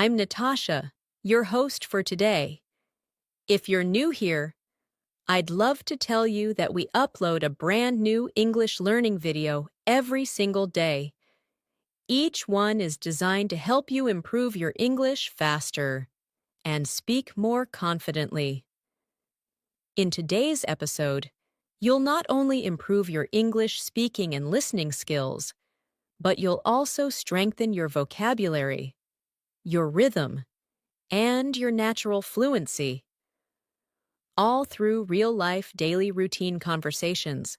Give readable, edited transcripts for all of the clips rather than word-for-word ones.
I'm Natasha, your host for today. If you're new here, I'd love to tell you that we upload a brand new English learning video every single day. Each one is designed to help you improve your English faster and speak more confidently. In today's episode, you'll not only improve your English speaking and listening skills, but you'll also strengthen your vocabulary, your rhythm, and your natural fluency, all through real-life daily routine conversations.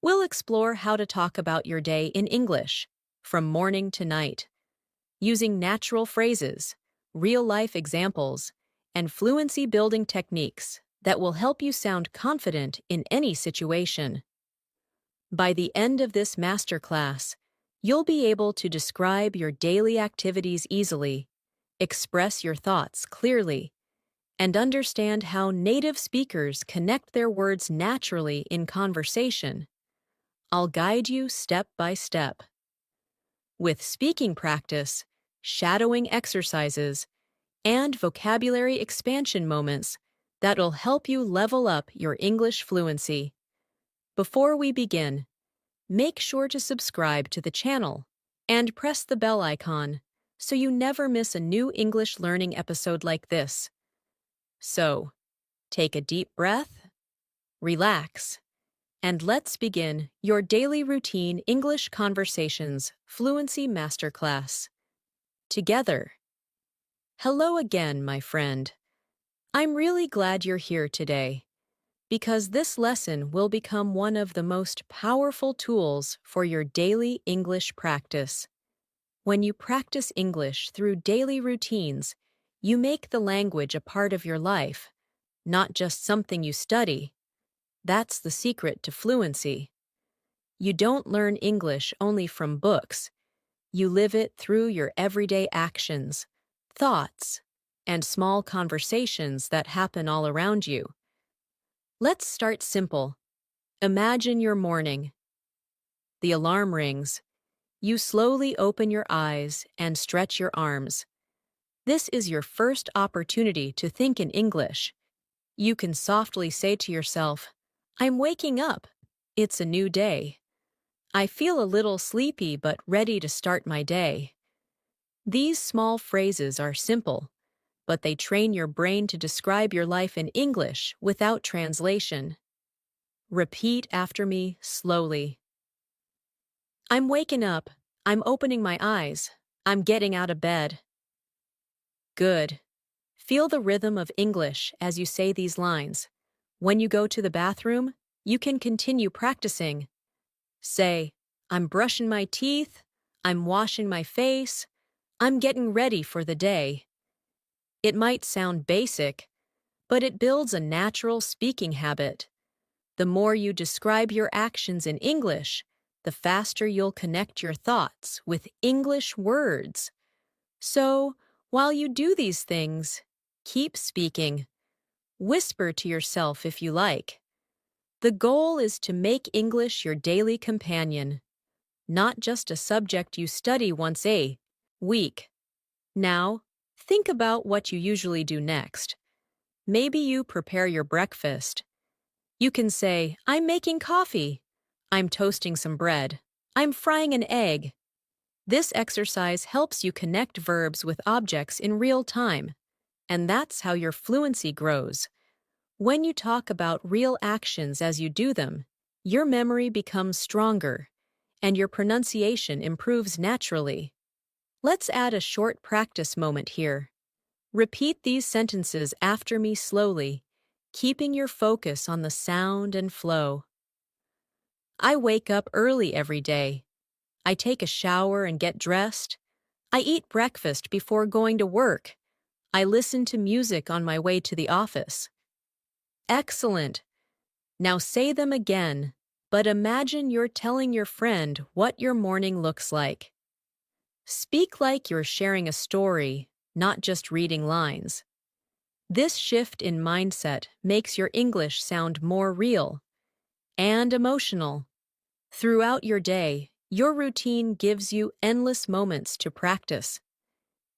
We'll explore how to talk about your day in English, from morning to night, using natural phrases, real-life examples, and fluency-building techniques that will help you sound confident in any situation. By the end of this masterclass, you'll be able to describe your daily activities easily, express your thoughts clearly, and understand how native speakers connect their words naturally in conversation. I'll guide you step by step. With speaking practice, shadowing exercises, and vocabulary expansion moments that'll help you level up your English fluency. Before we begin, make sure to subscribe to the channel and press the bell icon so you never miss a new English learning episode like this. So, take a deep breath, relax, and let's begin your daily routine English conversations fluency masterclass. Together. Hello again, my friend. I'm really glad you're here today, because this lesson will become one of the most powerful tools for your daily English practice. When you practice English through daily routines, you make the language a part of your life, not just something you study. That's the secret to fluency. You don't learn English only from books. You live it through your everyday actions, thoughts, and small conversations that happen all around you. Let's start simple. Imagine your morning. The alarm rings. You slowly open your eyes and stretch your arms. This is your first opportunity to think in English. You can softly say to yourself, "I'm waking up. It's a new day. I feel a little sleepy but ready to start my day." These small phrases are simple, but they train your brain to describe your life in English without translation. Repeat after me slowly. I'm waking up. I'm opening my eyes. I'm getting out of bed. Good. Feel the rhythm of English as you say these lines. When you go to the bathroom, you can continue practicing. Say, "I'm brushing my teeth. I'm washing my face. I'm getting ready for the day." It might sound basic, but it builds a natural speaking habit. The more you describe your actions in English, the faster you'll connect your thoughts with English words. So, while you do these things, keep speaking. Whisper to yourself if you like. The goal is to make English your daily companion, not just a subject you study once a week. Now, think about what you usually do next. Maybe you prepare your breakfast. You can say, "I'm making coffee. I'm toasting some bread. I'm frying an egg." This exercise helps you connect verbs with objects in real time, and that's how your fluency grows. When you talk about real actions as you do them, your memory becomes stronger, and your pronunciation improves naturally. Let's add a short practice moment here. Repeat these sentences after me slowly, keeping your focus on the sound and flow. I wake up early every day. I take a shower and get dressed. I eat breakfast before going to work. I listen to music on my way to the office. Excellent. Now say them again, but imagine you're telling your friend what your morning looks like. Speak like you're sharing a story, not just reading lines. This shift in mindset makes your English sound more real and emotional. Throughout your day, your routine gives you endless moments to practice.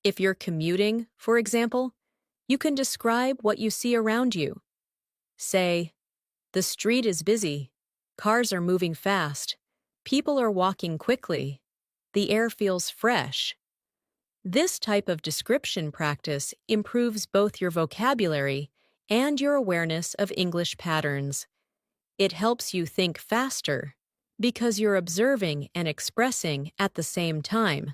If you're commuting, for example, you can describe what you see around you. Say, the street is busy. Cars are moving fast. People are walking quickly. The air feels fresh. This type of description practice improves both your vocabulary and your awareness of English patterns. It helps you think faster because you're observing and expressing at the same time.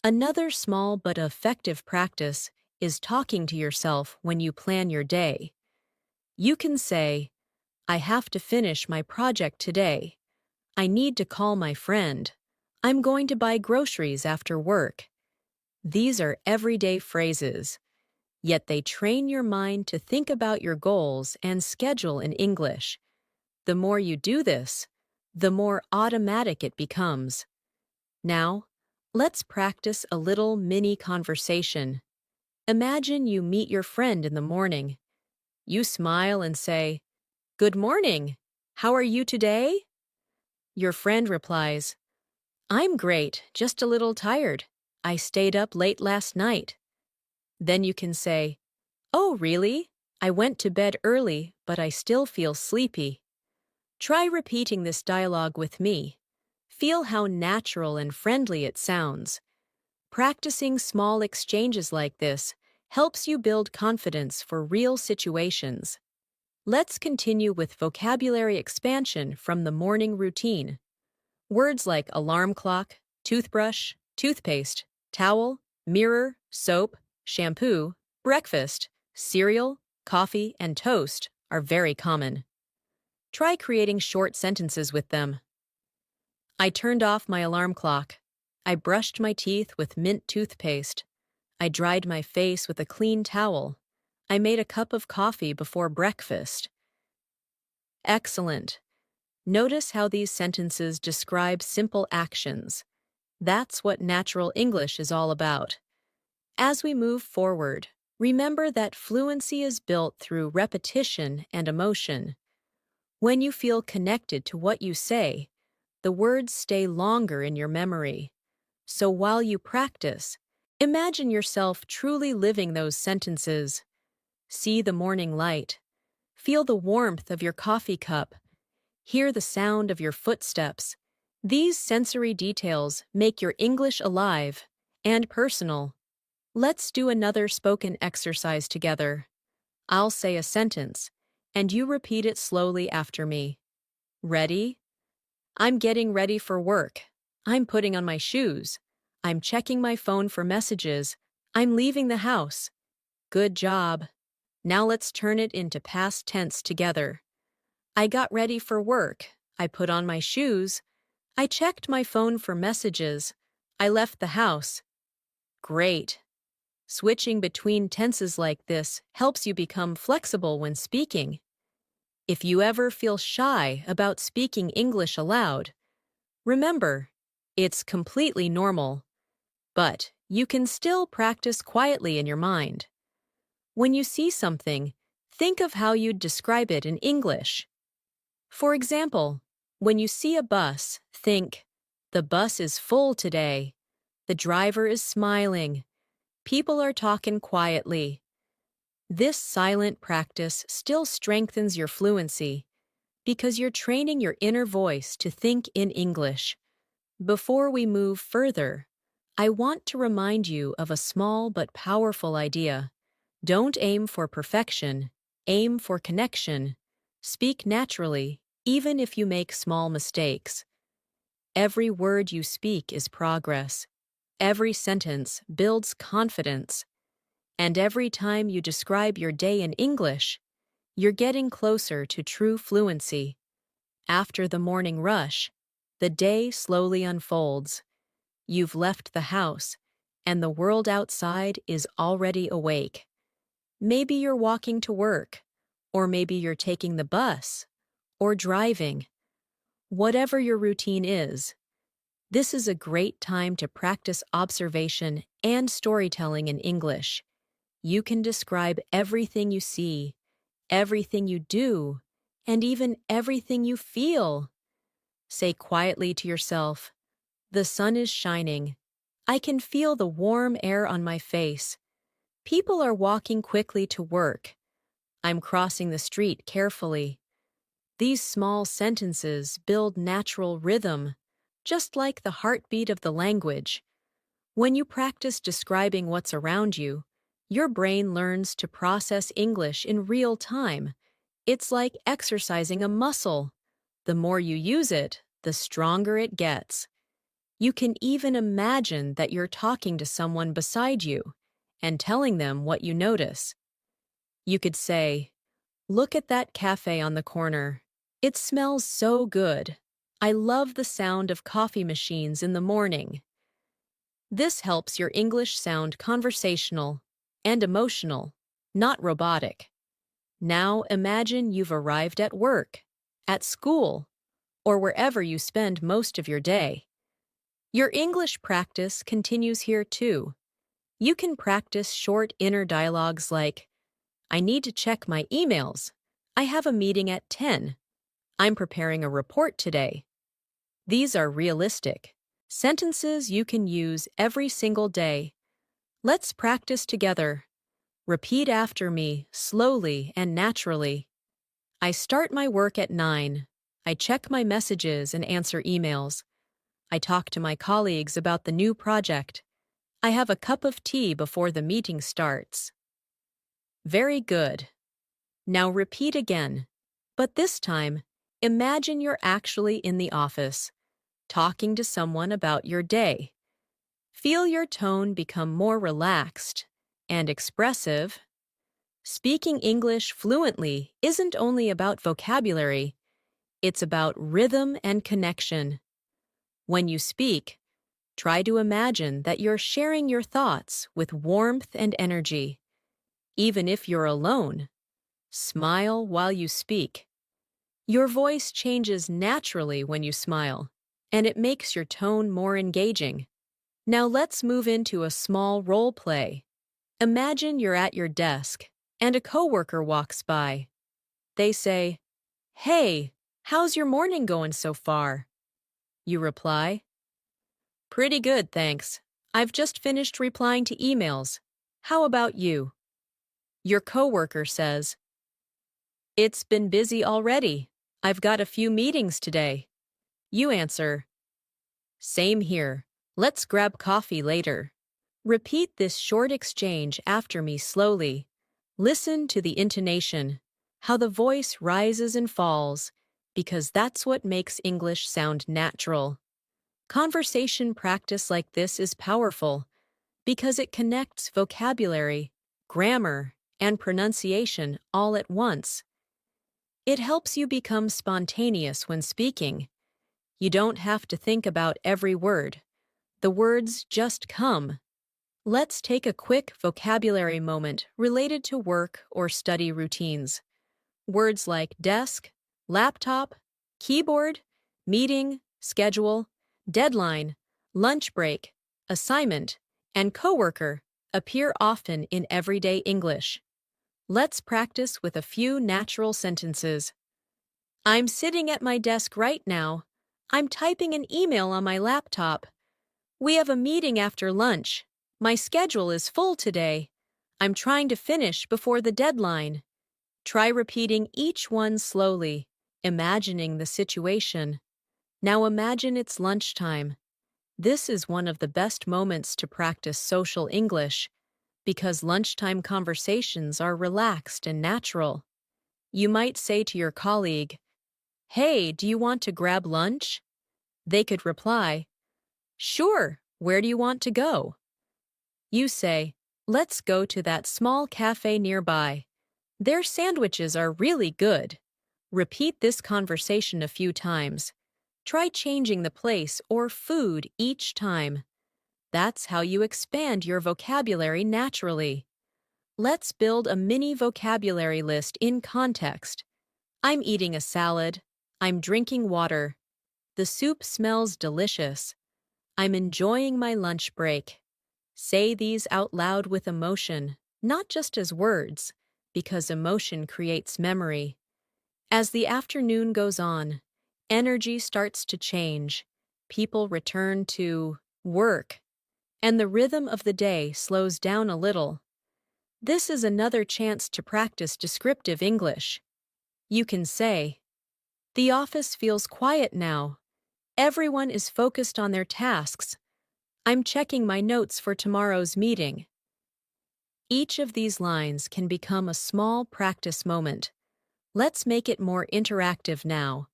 Another small but effective practice is talking to yourself when you plan your day. You can say, I have to finish my project today. I need to call my friend. I'm going to buy groceries after work. These are everyday phrases, yet they train your mind to think about your goals and schedule in English. The more you do this, the more automatic it becomes. Now, let's practice a little mini conversation. Imagine you meet your friend in the morning. You smile and say, Good morning. How are you today? Your friend replies, I'm great, just a little tired. I stayed up late last night. Then you can say, Oh, really? I went to bed early, but I still feel sleepy. Try repeating this dialogue with me. Feel how natural and friendly it sounds. Practicing small exchanges like this helps you build confidence for real situations. Let's continue with vocabulary expansion from the morning routine. Words like alarm clock, toothbrush, toothpaste, towel, mirror, soap, shampoo, breakfast, cereal, coffee, and toast are very common. Try creating short sentences with them. I turned off my alarm clock. I brushed my teeth with mint toothpaste. I dried my face with a clean towel. I made a cup of coffee before breakfast. Excellent. Notice how these sentences describe simple actions. That's what natural English is all about. As we move forward, remember that fluency is built through repetition and emotion. When you feel connected to what you say, the words stay longer in your memory. So while you practice, imagine yourself truly living those sentences. See the morning light. Feel the warmth of your coffee cup. Hear the sound of your footsteps. These sensory details make your English alive and personal. Let's do another spoken exercise together. I'll say a sentence, and you repeat it slowly after me. Ready? I'm getting ready for work. I'm putting on my shoes. I'm checking my phone for messages. I'm leaving the house. Good job. Now let's turn it into past tense together. I got ready for work. I put on my shoes. I checked my phone for messages. I left the house. Great. Switching between tenses like this helps you become flexible when speaking. If you ever feel shy about speaking English aloud, remember, it's completely normal, but you can still practice quietly in your mind. When you see something, think of how you'd describe it in English. For example, when you see a bus, think, the bus is full today. The driver is smiling. People are talking quietly. This silent practice still strengthens your fluency because you're training your inner voice to think in English. Before we move further, I want to remind you of a small but powerful idea. Don't aim for perfection, aim for connection. Speak naturally, even if you make small mistakes. Every word you speak is progress. Every sentence builds confidence. And every time you describe your day in English, you're getting closer to true fluency. After the morning rush, the day slowly unfolds. You've left the house, and the world outside is already awake. Maybe you're walking to work, or maybe you're taking the bus, or driving. Whatever your routine is, this is a great time to practice observation and storytelling in English. You can describe everything you see, everything you do, and even everything you feel. Say quietly to yourself, the sun is shining. I can feel the warm air on my face. People are walking quickly to work. I'm crossing the street carefully. These small sentences build natural rhythm, just like the heartbeat of the language. When you practice describing what's around you, your brain learns to process English in real time. It's like exercising a muscle. The more you use it, the stronger it gets. You can even imagine that you're talking to someone beside you and telling them what you notice. You could say, "Look at that cafe on the corner. It smells so good. I love the sound of coffee machines in the morning." This helps your English sound conversational and emotional, not robotic. Now imagine you've arrived at work, at school, or wherever you spend most of your day. Your English practice continues here too. You can practice short inner dialogues like, "I need to check my emails. I have a meeting at 10. I'm preparing a report today." These are realistic sentences you can use every single day. Let's practice together. Repeat after me, slowly and naturally. I start my work at 9. I check my messages and answer emails. I talk to my colleagues about the new project. I have a cup of tea before the meeting starts. Very good. Now repeat again. But this time, imagine you're actually in the office, talking to someone about your day. Feel your tone become more relaxed and expressive. Speaking English fluently isn't only about vocabulary, it's about rhythm and connection. When you speak, try to imagine that you're sharing your thoughts with warmth and energy. Even if you're alone, smile while you speak. Your voice changes naturally when you smile, and it makes your tone more engaging. Now let's move into a small role play. Imagine you're at your desk, and a coworker walks by. They say, "Hey, how's your morning going so far?" You reply, "Pretty good, thanks. I've just finished replying to emails. How about you?" Your coworker says, "It's been busy already. I've got a few meetings today." You answer, "Same here. Let's grab coffee later." Repeat this short exchange after me slowly. Listen to the intonation, how the voice rises and falls, because that's what makes English sound natural. Conversation practice like this is powerful because it connects vocabulary, grammar, and pronunciation all at once. It helps you become spontaneous when speaking. You don't have to think about every word. The words just come. Let's take a quick vocabulary moment related to work or study routines. Words like desk, laptop, keyboard, meeting, schedule, deadline, lunch break, assignment, and coworker appear often in everyday English. Let's practice with a few natural sentences. I'm sitting at my desk right now. I'm typing an email on my laptop. We have a meeting after lunch. My schedule is full today. I'm trying to finish before the deadline. Try repeating each one slowly, imagining the situation. Now imagine it's lunchtime. This is one of the best moments to practice social English because lunchtime conversations are relaxed and natural. You might say to your colleague, "Hey, do you want to grab lunch?" They could reply, "Sure, where do you want to go?" You say, "Let's go to that small cafe nearby. Their sandwiches are really good." Repeat this conversation a few times. Try changing the place or food each time. That's how you expand your vocabulary naturally. Let's build a mini vocabulary list in context. I'm eating a salad. I'm drinking water. The soup smells delicious. I'm enjoying my lunch break. Say these out loud with emotion, not just as words, because emotion creates memory. As the afternoon goes on, energy starts to change. People return to work. and the rhythm of the day slows down a little. This is another chance to practice descriptive English. You can say, "The office feels quiet now. Everyone is focused on their tasks. I'm checking my notes for tomorrow's meeting." Each of these lines can become a small practice moment. Let's make it more interactive now.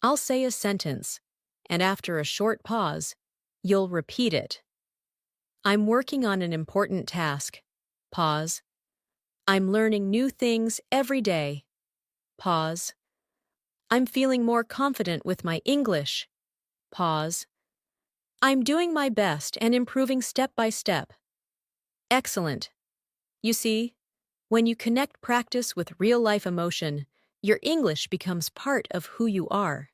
I'll say a sentence, and after a short pause, you'll repeat it. I'm working on an important task. Pause. I'm learning new things every day. Pause. I'm feeling more confident with my English. Pause. I'm doing my best and improving step by step. Excellent. You see, when you connect practice with real-life emotion, your English becomes part of who you are.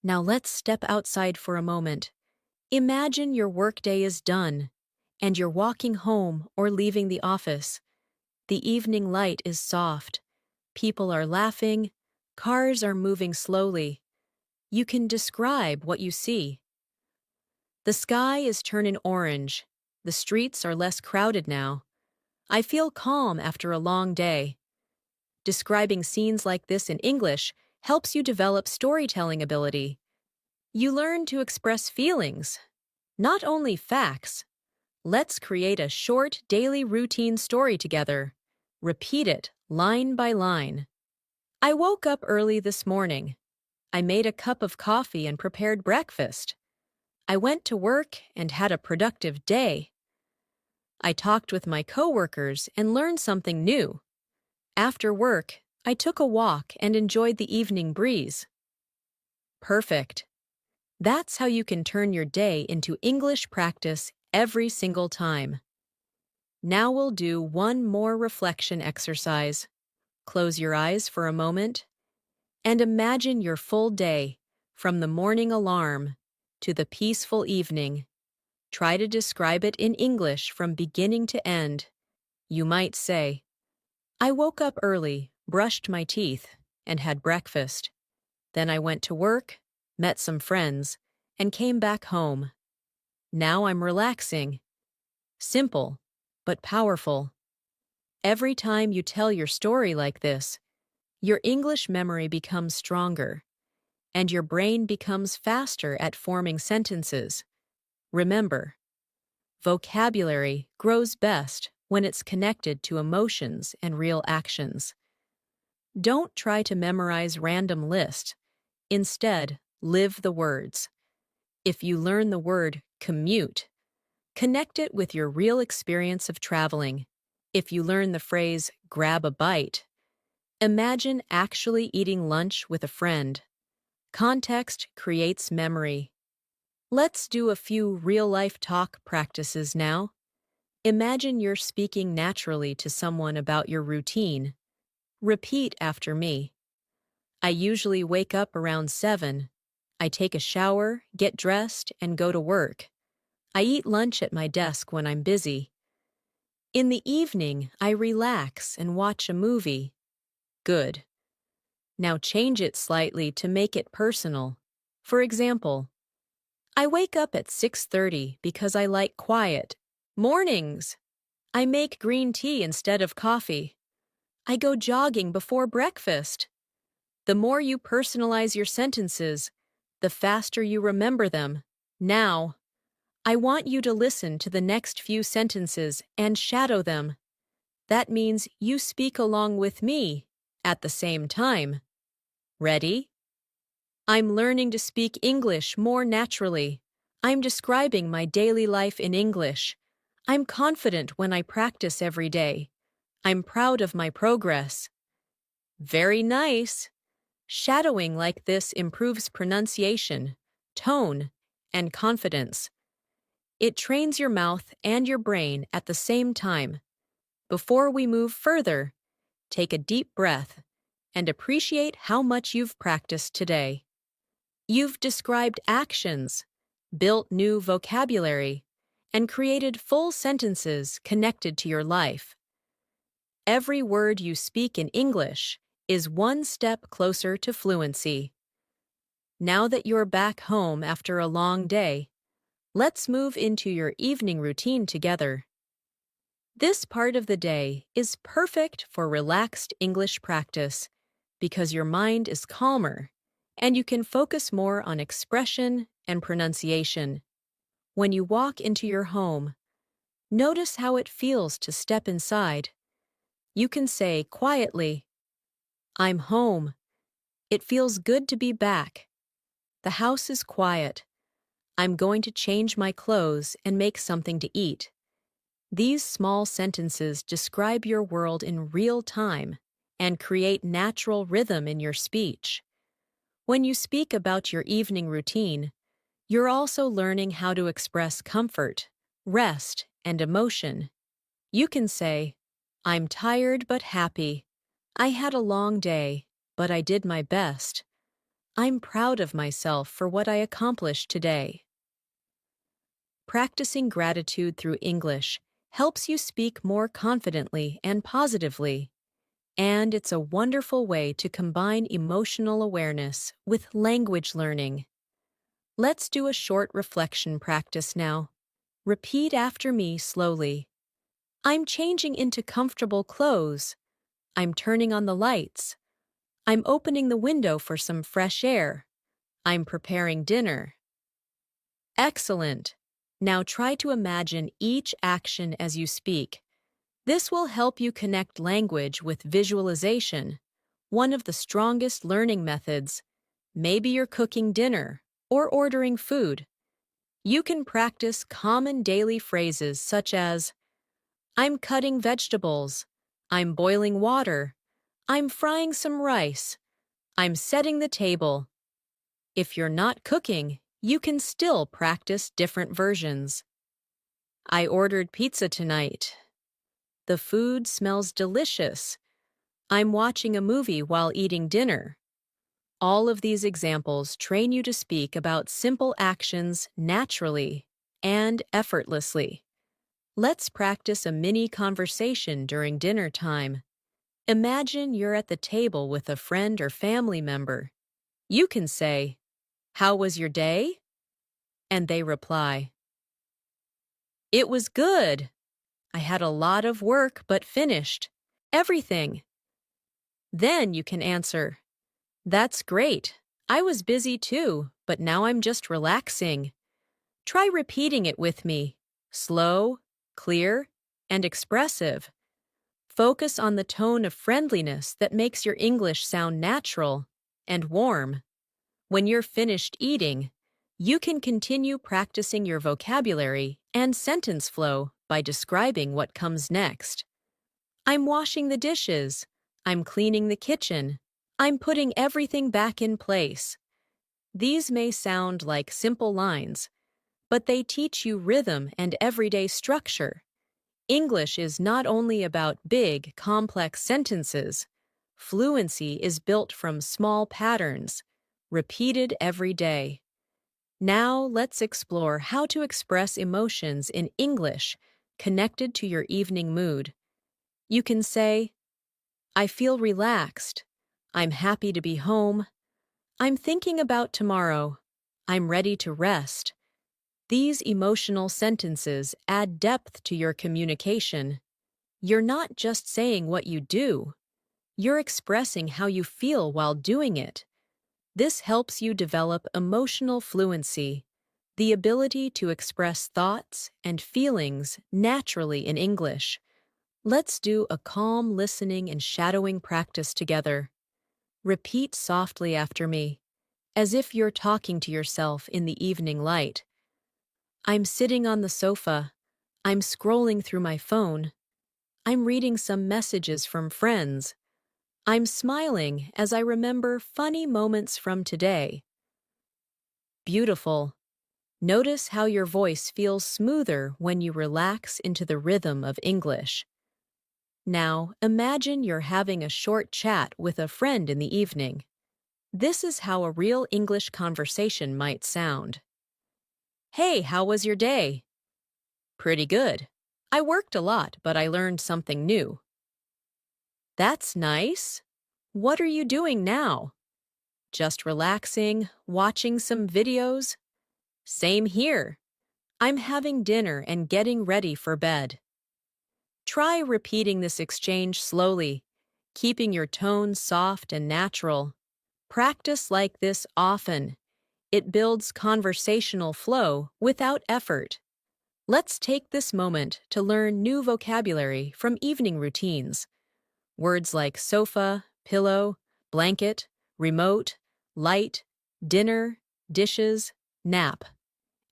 Now let's step outside for a moment. Imagine your workday is done, and you're walking home or leaving the office. The evening light is soft. People are laughing. Cars are moving slowly. You can describe what you see. The sky is turning orange. The streets are less crowded now. I feel calm after a long day. Describing scenes like this in English helps you develop storytelling ability. You learn to express feelings, not only facts. Let's create a short daily routine story together. Repeat it line by line. I woke up early this morning. I made a cup of coffee and prepared breakfast. I went to work and had a productive day. I talked with my coworkers and learned something new. After work, I took a walk and enjoyed the evening breeze. Perfect. That's how you can turn your day into English practice every single time. Now we'll do one more reflection exercise. Close your eyes for a moment and imagine your full day, from the morning alarm to the peaceful evening. Try to describe it in English from beginning to end. You might say, I woke up early, brushed my teeth, and had breakfast. Then I went to work, met some friends, and came back home. Now I'm relaxing. Simple, but powerful. Every time you tell your story like this, your English memory becomes stronger, and your brain becomes faster at forming sentences. Remember, vocabulary grows best when it's connected to emotions and real actions. Don't try to memorize random lists. Instead, live the words. If you learn the word commute, connect it with your real experience of traveling. If you learn the phrase grab a bite, imagine actually eating lunch with a friend. Context creates memory. Let's do a few real-life talk practices now. Imagine you're speaking naturally to someone about your routine. Repeat after me. I usually wake up around 7. I take a shower, get dressed, and go to work. I eat lunch at my desk when I'm busy. In the evening, I relax and watch a movie. Good. Now change it slightly to make it personal. For example, I wake up at 6:30 because I like quiet mornings. I make green tea instead of coffee. I go jogging before breakfast. The more you personalize your sentences, the faster you remember them. Now, I want you to listen to the next few sentences and shadow them. That means you speak along with me at the same time. Ready? I'm learning to speak English more naturally. I'm describing my daily life in English. I'm confident when I practice every day. I'm proud of my progress. Very nice. Shadowing like this improves pronunciation, tone, and confidence. It trains your mouth and your brain at the same time. Before we move further, take a deep breath and appreciate how much you've practiced today. You've described actions, built new vocabulary, and created full sentences connected to your life. Every word you speak in English is one step closer to fluency. Now that you're back home after a long day, Let's move into your evening routine together. This part of the day is perfect for relaxed English practice because your mind is calmer and you can focus more on expression and pronunciation. When you walk into your home, notice how it feels to step inside. You can say quietly, "I'm home. It feels good to be back. The house is quiet. I'm going to change my clothes and make something to eat." These small sentences describe your world in real time and create natural rhythm in your speech. When you speak about your evening routine, you're also learning how to express comfort, rest, and emotion. You can say, "I'm tired but happy. I had a long day, but I did my best. I'm proud of myself for what I accomplished today." Practicing gratitude through English helps you speak more confidently and positively, and it's a wonderful way to combine emotional awareness with language learning. Let's do a short reflection practice now. Repeat after me slowly. I'm changing into comfortable clothes. I'm turning on the lights. I'm opening the window for some fresh air. I'm preparing dinner. Excellent! Now try to imagine each action as you speak. This will help you connect language with visualization, one of the strongest learning methods. Maybe you're cooking dinner or ordering food. You can practice common daily phrases such as, "I'm cutting vegetables," "I'm boiling water," "I'm frying some rice," "I'm setting the table." If you're not cooking, you can still practice different versions. "I ordered pizza tonight." "The food smells delicious." "I'm watching a movie while eating dinner." All of these examples train you to speak about simple actions naturally and effortlessly. Let's practice a mini conversation during dinner time. Imagine you're at the table with a friend or family member. You can say, "How was your day?" And they reply, "It was good. I had a lot of work but finished everything." Then you can answer, "That's great. I was busy too, but now I'm just relaxing." Try repeating it with me. Slow, clear, and expressive. Focus on the tone of friendliness that makes your English sound natural and warm. When you're finished eating, you can continue practicing your vocabulary and sentence flow by describing what comes next. "I'm washing the dishes." "I'm cleaning the kitchen." "I'm putting everything back in place." These may sound like simple lines, but they teach you rhythm and everyday structure. English is not only about big, complex sentences. Fluency is built from small patterns, repeated every day. Now let's explore how to express emotions in English connected to your evening mood. You can say, "I feel relaxed." "I'm happy to be home." "I'm thinking about tomorrow." "I'm ready to rest." These emotional sentences add depth to your communication. You're not just saying what you do, you're expressing how you feel while doing it. This helps you develop emotional fluency, the ability to express thoughts and feelings naturally in English. Let's do a calm listening and shadowing practice together. Repeat softly after me, as if you're talking to yourself in the evening light. "I'm sitting on the sofa. I'm scrolling through my phone. I'm reading some messages from friends. I'm smiling as I remember funny moments from today." Beautiful. Notice how your voice feels smoother when you relax into the rhythm of English. Now, imagine you're having a short chat with a friend in the evening. This is how a real English conversation might sound. "Hey, how was your day?" "Pretty good. I worked a lot, but I learned something new." "That's nice. What are you doing now?" "Just relaxing, watching some videos." "Same here. I'm having dinner and getting ready for bed. Try repeating this exchange slowly, keeping your tone soft and natural. Practice like this often. It builds conversational flow without effort. Let's take this moment to learn new vocabulary from evening routines. Words like sofa, pillow, blanket, remote, light, dinner, dishes, nap,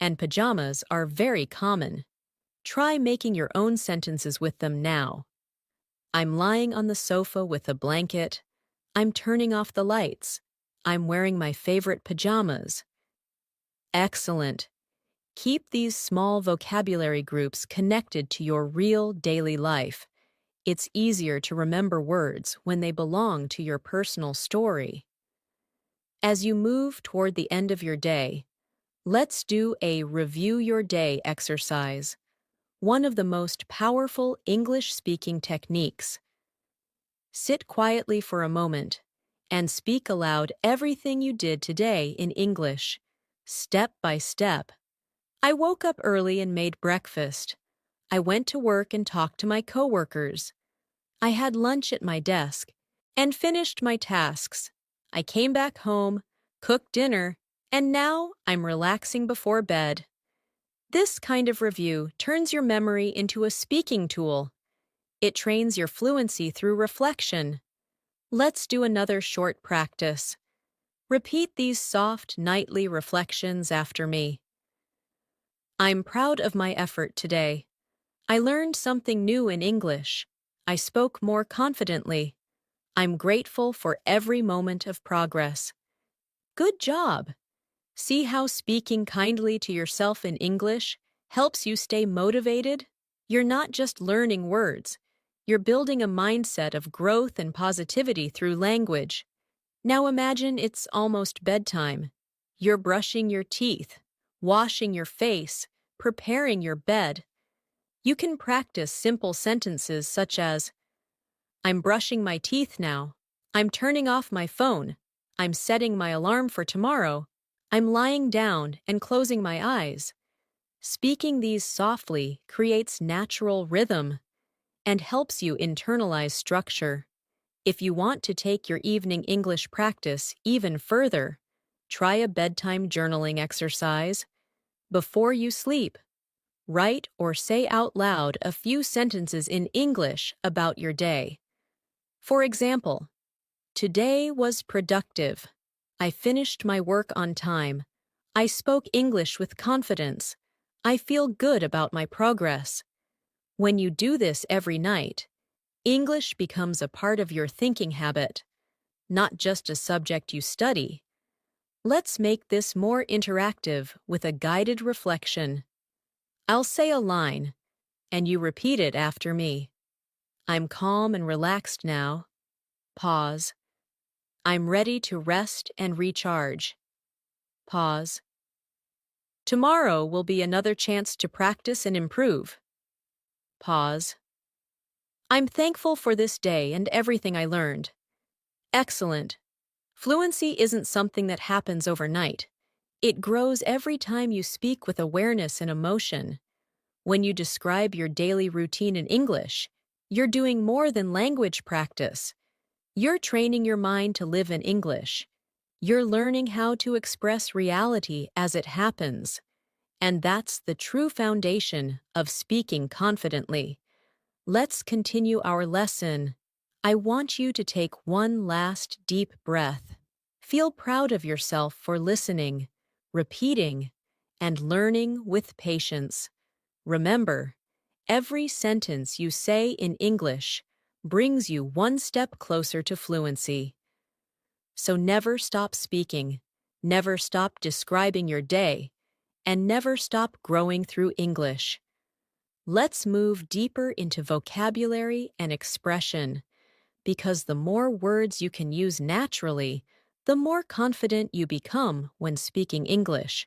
and pajamas are very common. Try making your own sentences with them now. I'm lying on the sofa with a blanket. I'm turning off the lights. I'm wearing my favorite pajamas. Excellent. Keep these small vocabulary groups connected to your real daily life. It's easier to remember words when they belong to your personal story. As you move toward the end of your day, let's do a review your day exercise, one of the most powerful English-speaking techniques. Sit quietly for a moment and speak aloud everything you did today in English, step by step. I woke up early and made breakfast. I went to work and talked to my coworkers. I had lunch at my desk and finished my tasks. I came back home, cooked dinner, and now I'm relaxing before bed. This kind of review turns your memory into a speaking tool. It trains your fluency through reflection. Let's do another short practice. Repeat these soft, nightly reflections after me. I'm proud of my effort today. I learned something new in English. I spoke more confidently. I'm grateful for every moment of progress. Good job! See how speaking kindly to yourself in English helps you stay motivated? You're not just learning words. You're building a mindset of growth and positivity through language. Now imagine it's almost bedtime. You're brushing your teeth, washing your face, preparing your bed. You can practice simple sentences such as, I'm brushing my teeth now. I'm turning off my phone. I'm setting my alarm for tomorrow. I'm lying down and closing my eyes. Speaking these softly creates natural rhythm and helps you internalize structure. If you want to take your evening English practice even further, try a bedtime journaling exercise. Before you sleep, write or say out loud a few sentences in English about your day. For example, today was productive. I finished my work on time. I spoke English with confidence. I feel good about my progress. When you do this every night, English becomes a part of your thinking habit, not just a subject you study. Let's make this more interactive with a guided reflection. I'll say a line, and you repeat it after me. I'm calm and relaxed now. Pause. I'm ready to rest and recharge. Pause. Tomorrow will be another chance to practice and improve. Pause. I'm thankful for this day and everything I learned. Excellent. Fluency isn't something that happens overnight. It grows every time you speak with awareness and emotion. When you describe your daily routine in English, you're doing more than language practice. You're training your mind to live in English. You're learning how to express reality as it happens. And that's the true foundation of speaking confidently. Let's continue our lesson. I want you to take one last deep breath. Feel proud of yourself for listening, repeating, and learning with patience. Remember, every sentence you say in English brings you one step closer to fluency. So never stop speaking, never stop describing your day, and never stop growing through English. Let's move deeper into vocabulary and expression, because the more words you can use naturally, the more confident you become when speaking English.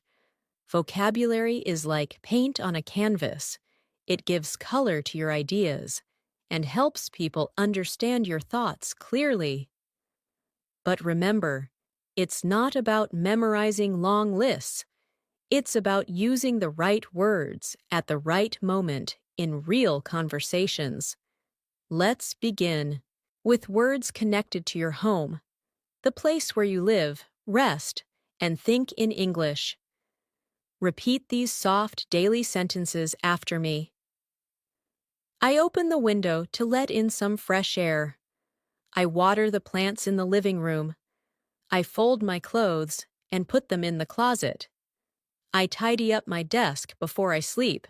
Vocabulary is like paint on a canvas. It gives color to your ideas and helps people understand your thoughts clearly. But remember, it's not about memorizing long lists. It's about using the right words at the right moment in real conversations. Let's begin with words connected to your home, the place where you live, rest, and think in English. Repeat these soft daily sentences after me. I open the window to let in some fresh air. I water the plants in the living room. I fold my clothes and put them in the closet. I tidy up my desk before I sleep.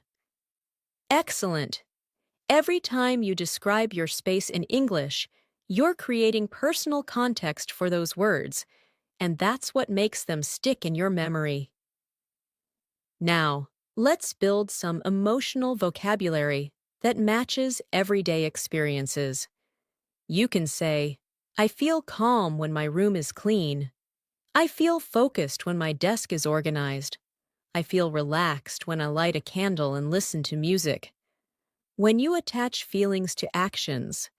Excellent! Every time you describe your space in English, you're creating personal context for those words, and that's what makes them stick in your memory. Now, let's build some emotional vocabulary that matches everyday experiences. You can say, I feel calm when my room is clean. I feel focused when my desk is organized. I feel relaxed when I light a candle and listen to music. When you attach feelings to actions,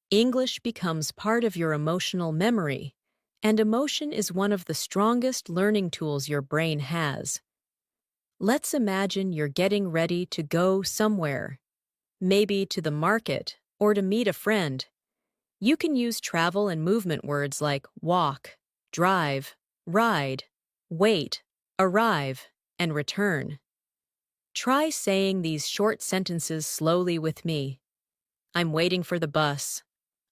English becomes part of your emotional memory, and emotion is one of the strongest learning tools your brain has. Let's imagine you're getting ready to go somewhere, maybe to the market or to meet a friend. You can use travel and movement words like walk, drive, ride, wait, arrive, and return. Try saying these short sentences slowly with me. I'm waiting for the bus.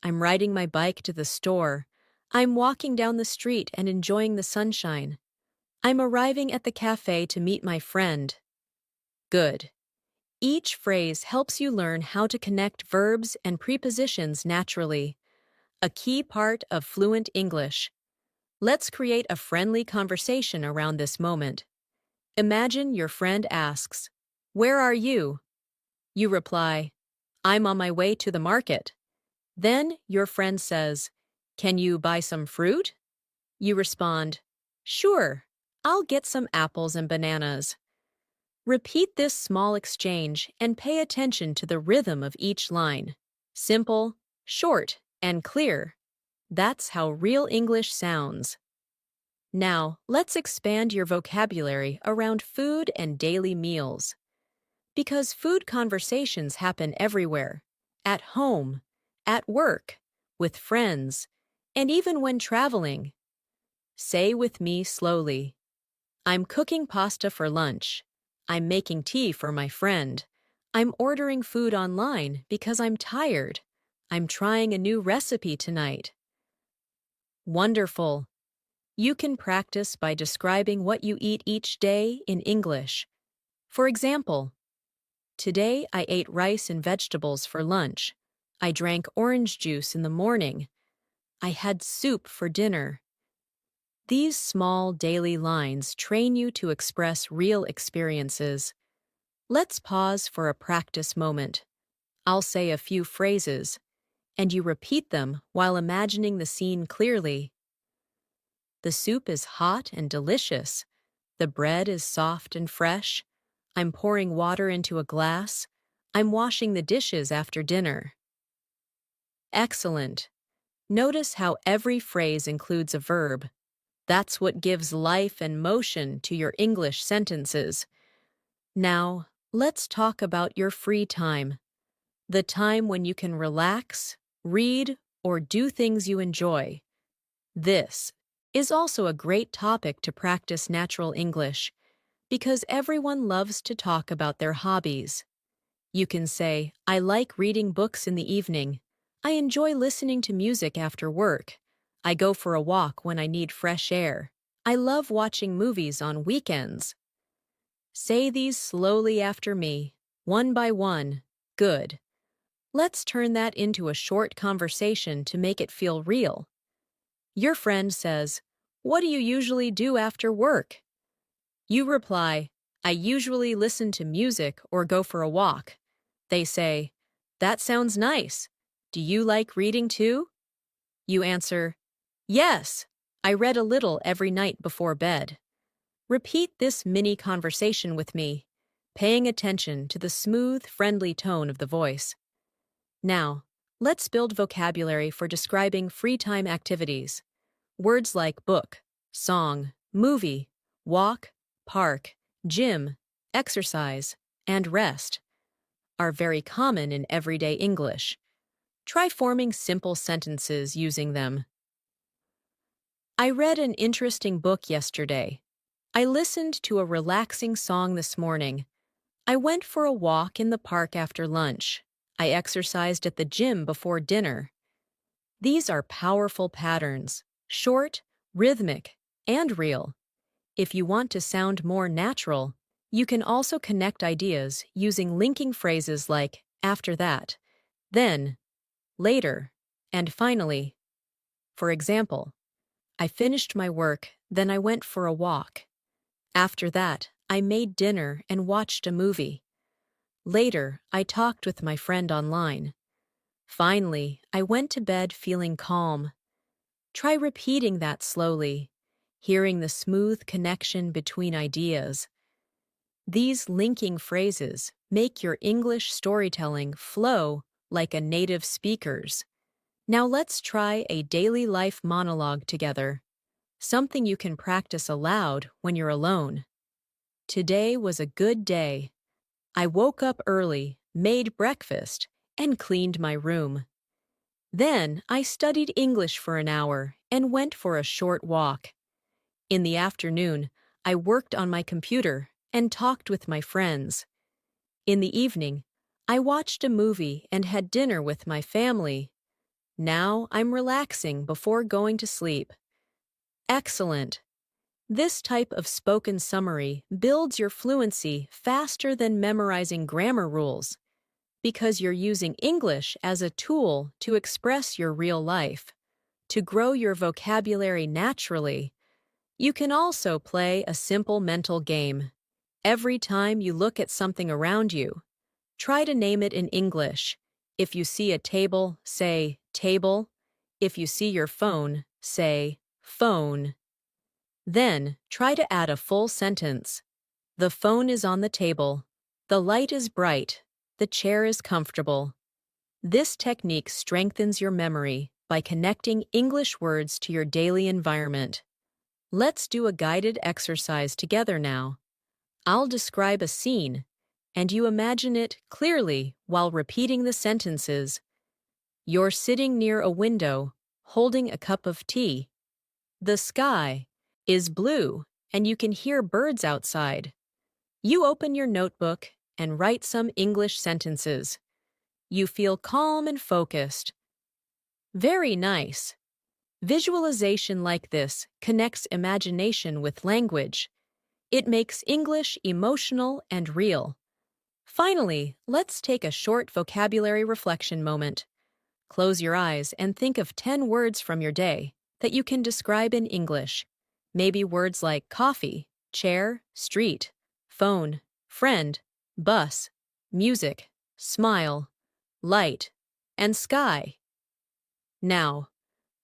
I'm riding my bike to the store. I'm walking down the street and enjoying the sunshine. I'm arriving at the cafe to meet my friend. Good. Each phrase helps you learn how to connect verbs and prepositions naturally, a key part of fluent English. Let's create a friendly conversation around this moment. Imagine your friend asks, "Where are you?" You reply, "I'm on my way to the market." Then your friend says, "Can you buy some fruit?" You respond, "Sure, I'll get some apples and bananas." Repeat this small exchange and pay attention to the rhythm of each line. Simple, short, and clear. That's how real English sounds. Now, let's expand your vocabulary around food and daily meals. Because food conversations happen everywhere, at home, at work, with friends, and even when traveling. Say with me slowly, I'm cooking pasta for lunch. I'm making tea for my friend. I'm ordering food online because I'm tired. I'm trying a new recipe tonight. Wonderful! You can practice by describing what you eat each day in English. For example, today I ate rice and vegetables for lunch. I drank orange juice in the morning. I had soup for dinner. These small daily lines train you to express real experiences. Let's pause for a practice moment. I'll say a few phrases, and you repeat them while imagining the scene clearly. The soup is hot and delicious. The bread is soft and fresh. I'm pouring water into a glass. I'm washing the dishes after dinner. Excellent. Notice how every phrase includes a verb. That's what gives life and motion to your English sentences. Now, let's talk about your free time. The time when you can relax, read, or do things you enjoy. This is also a great topic to practice natural English because everyone loves to talk about their hobbies. You can say, I like reading books in the evening. I enjoy listening to music after work. I go for a walk when I need fresh air. I love watching movies on weekends. Say these slowly after me, one by one. Good. Let's turn that into a short conversation to make it feel real. Your friend says, what do you usually do after work? You reply, I usually listen to music or go for a walk. They say, that sounds nice. Do you like reading too? You answer, yes, I read a little every night before bed. Repeat this mini conversation with me, paying attention to the smooth, friendly tone of the voice. Now, let's build vocabulary for describing free time activities. Words like book, song, movie, walk, park, gym, exercise, and rest are very common in everyday English. Try forming simple sentences using them. I read an interesting book yesterday. I listened to a relaxing song this morning. I went for a walk in the park after lunch. I exercised at the gym before dinner. These are powerful patterns, short, rhythmic, and real. If you want to sound more natural, you can also connect ideas using linking phrases like after that, then, later, and finally. For example, I finished my work, then I went for a walk. After that, I made dinner and watched a movie. Later, I talked with my friend online. Finally, I went to bed feeling calm. Try repeating that slowly, hearing the smooth connection between ideas. These linking phrases make your English storytelling flow like a native speaker's. Now let's try a daily life monologue together, something you can practice aloud when you're alone. Today was a good day. I woke up early, made breakfast, and cleaned my room. Then I studied English for an hour and went for a short walk. In the afternoon, I worked on my computer and talked with my friends. In the evening, I watched a movie and had dinner with my family. Now I'm relaxing before going to sleep. Excellent! This type of spoken summary builds your fluency faster than memorizing grammar rules, because you're using English as a tool to express your real life. To grow your vocabulary naturally, you can also play a simple mental game. Every time you look at something around you, try to name it in English. If you see a table, say table. If you see your phone, say phone. Then, try to add a full sentence. The phone is on the table. The light is bright. The chair is comfortable. This technique strengthens your memory by connecting English words to your daily environment. Let's do a guided exercise together now. I'll describe a scene, and you imagine it clearly while repeating the sentences. You're sitting near a window, holding a cup of tea. The sky is blue, and you can hear birds outside. You open your notebook and write some English sentences. You feel calm and focused. Very nice. Visualization like this connects imagination with language. It makes English emotional and real. Finally, let's take a short vocabulary reflection moment. Close your eyes and think of 10 words from your day that you can describe in English. Maybe words like coffee, chair, street, phone, friend, bus, music, smile, light, and sky. Now,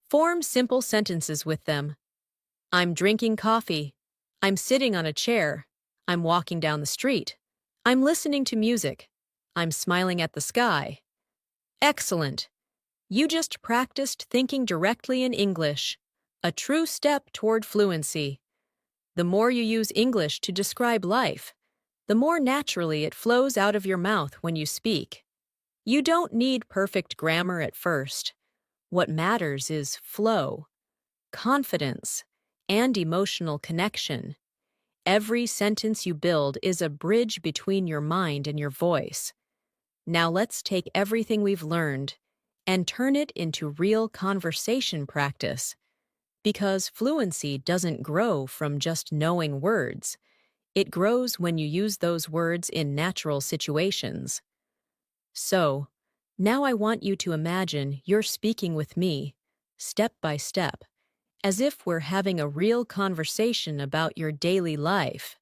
form simple sentences with them. I'm drinking coffee. I'm sitting on a chair. I'm walking down the street. I'm listening to music. I'm smiling at the sky. Excellent! You just practiced thinking directly in English, a true step toward fluency. The more you use English to describe life, the more naturally it flows out of your mouth when you speak. You don't need perfect grammar at first. What matters is flow, confidence, and emotional connection. Every sentence you build is a bridge between your mind and your voice. Now let's take everything we've learned and turn it into real conversation practice. Because fluency doesn't grow from just knowing words. It grows when you use those words in natural situations. So, now I want you to imagine you're speaking with me, step by step, as if we're having a real conversation about your daily life.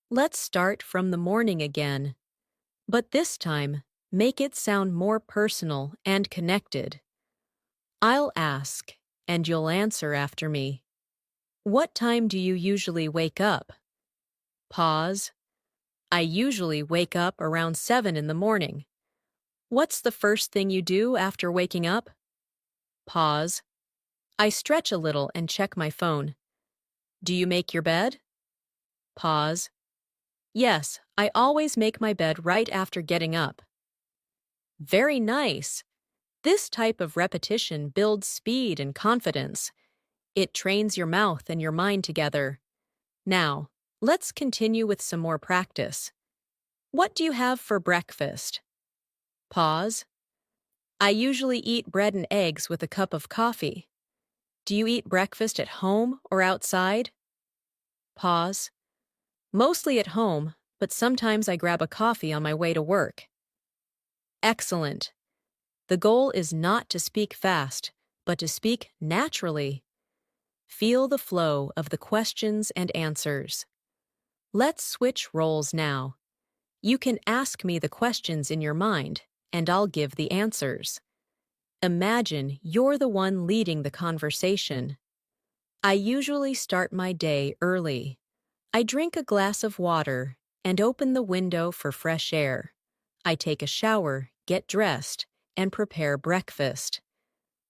Let's start from the morning again. But this time, make it sound more personal and connected. I'll ask, and you'll answer after me. What time do you usually wake up? Pause. I usually wake up around 7 in the morning. What's the first thing you do after waking up? Pause. I stretch a little and check my phone. Do you make your bed? Pause. Yes, I always make my bed right after getting up. Very nice. This type of repetition builds speed and confidence. It trains your mouth and your mind together. Now, let's continue with some more practice. What do you have for breakfast? Pause. I usually eat bread and eggs with a cup of coffee. Do you eat breakfast at home or outside? Pause. Mostly at home, but sometimes I grab a coffee on my way to work. Excellent. The goal is not to speak fast, but to speak naturally. Feel the flow of the questions and answers. Let's switch roles now. You can ask me the questions in your mind, and I'll give the answers. Imagine you're the one leading the conversation. I usually start my day early. I drink a glass of water and open the window for fresh air. I take a shower, get dressed, and prepare breakfast.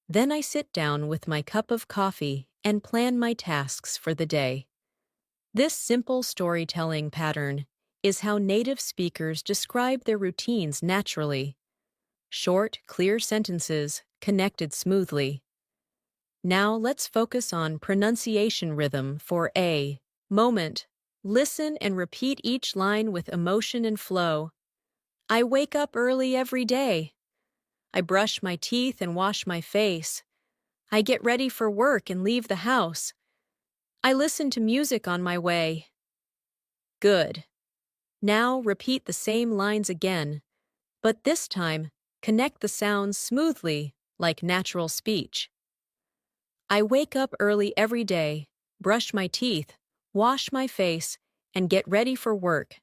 Then I sit down with my cup of coffee and plan my tasks for the day. This simple storytelling pattern is how native speakers describe their routines naturally. Short, clear sentences connected smoothly. Now let's focus on pronunciation rhythm for A. Moment. Listen and repeat each line with emotion and flow. I wake up early every day. I brush my teeth and wash my face. I get ready for work and leave the house. I listen to music on my way. Good. Now repeat the same lines again, but this time connect the sounds smoothly, like natural speech. I wake up early every day, brush my teeth, wash my face, and get ready for work.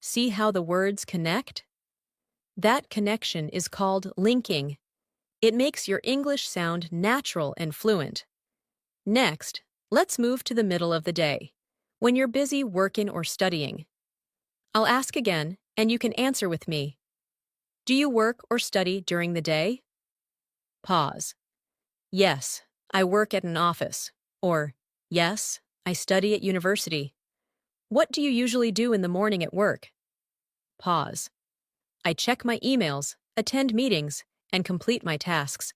See how the words connect? That connection is called linking. It makes your English sound natural and fluent. Next, let's move to the middle of the day, when you're busy working or studying. I'll ask again, and you can answer with me. Do you work or study during the day? Pause. Yes, I work at an office. Or, yes, I study at university. What do you usually do in the morning at work? Pause. I check my emails, attend meetings, and complete my tasks.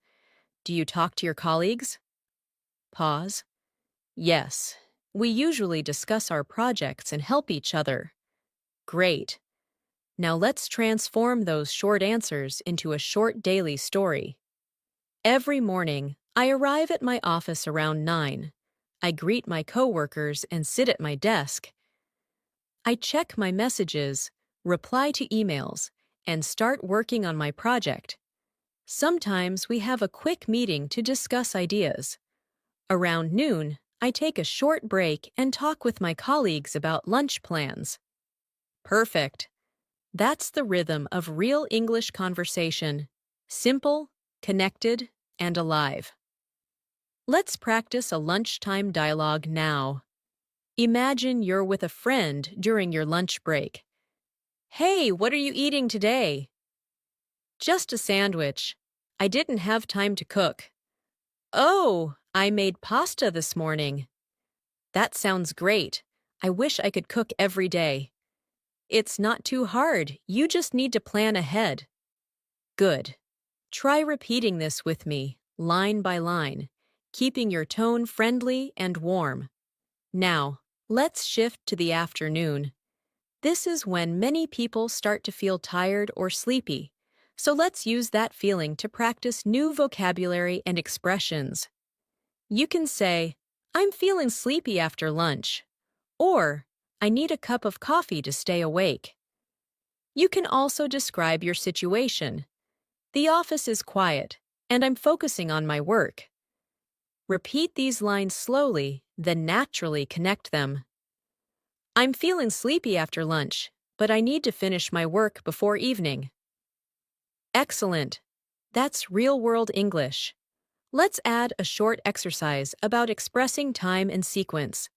Do you talk to your colleagues? Pause. Yes, we usually discuss our projects and help each other. Great. Now let's transform those short answers into a short daily story. Every morning, I arrive at my office around 9. I greet my coworkers and sit at my desk. I check my messages, reply to emails, and start working on my project. Sometimes we have a quick meeting to discuss ideas. Around noon, I take a short break and talk with my colleagues about lunch plans. Perfect. That's the rhythm of real English conversation. Simple, connected, and alive. Let's practice a lunchtime dialogue now. Imagine you're with a friend during your lunch break. Hey, what are you eating today? Just a sandwich. I didn't have time to cook. Oh, I made pasta this morning. That sounds great. I wish I could cook every day. It's not too hard. You just need to plan ahead. Good. Try repeating this with me, line by line, keeping your tone friendly and warm. Now, let's shift to the afternoon. This is when many people start to feel tired or sleepy, so let's use that feeling to practice new vocabulary and expressions. You can say, I'm feeling sleepy after lunch, or I need a cup of coffee to stay awake. You can also describe your situation. The office is quiet, and I'm focusing on my work. Repeat these lines slowly, then naturally connect them. I'm feeling sleepy after lunch, but I need to finish my work before evening. Excellent. That's real-world English. Let's add a short exercise about expressing time and sequence.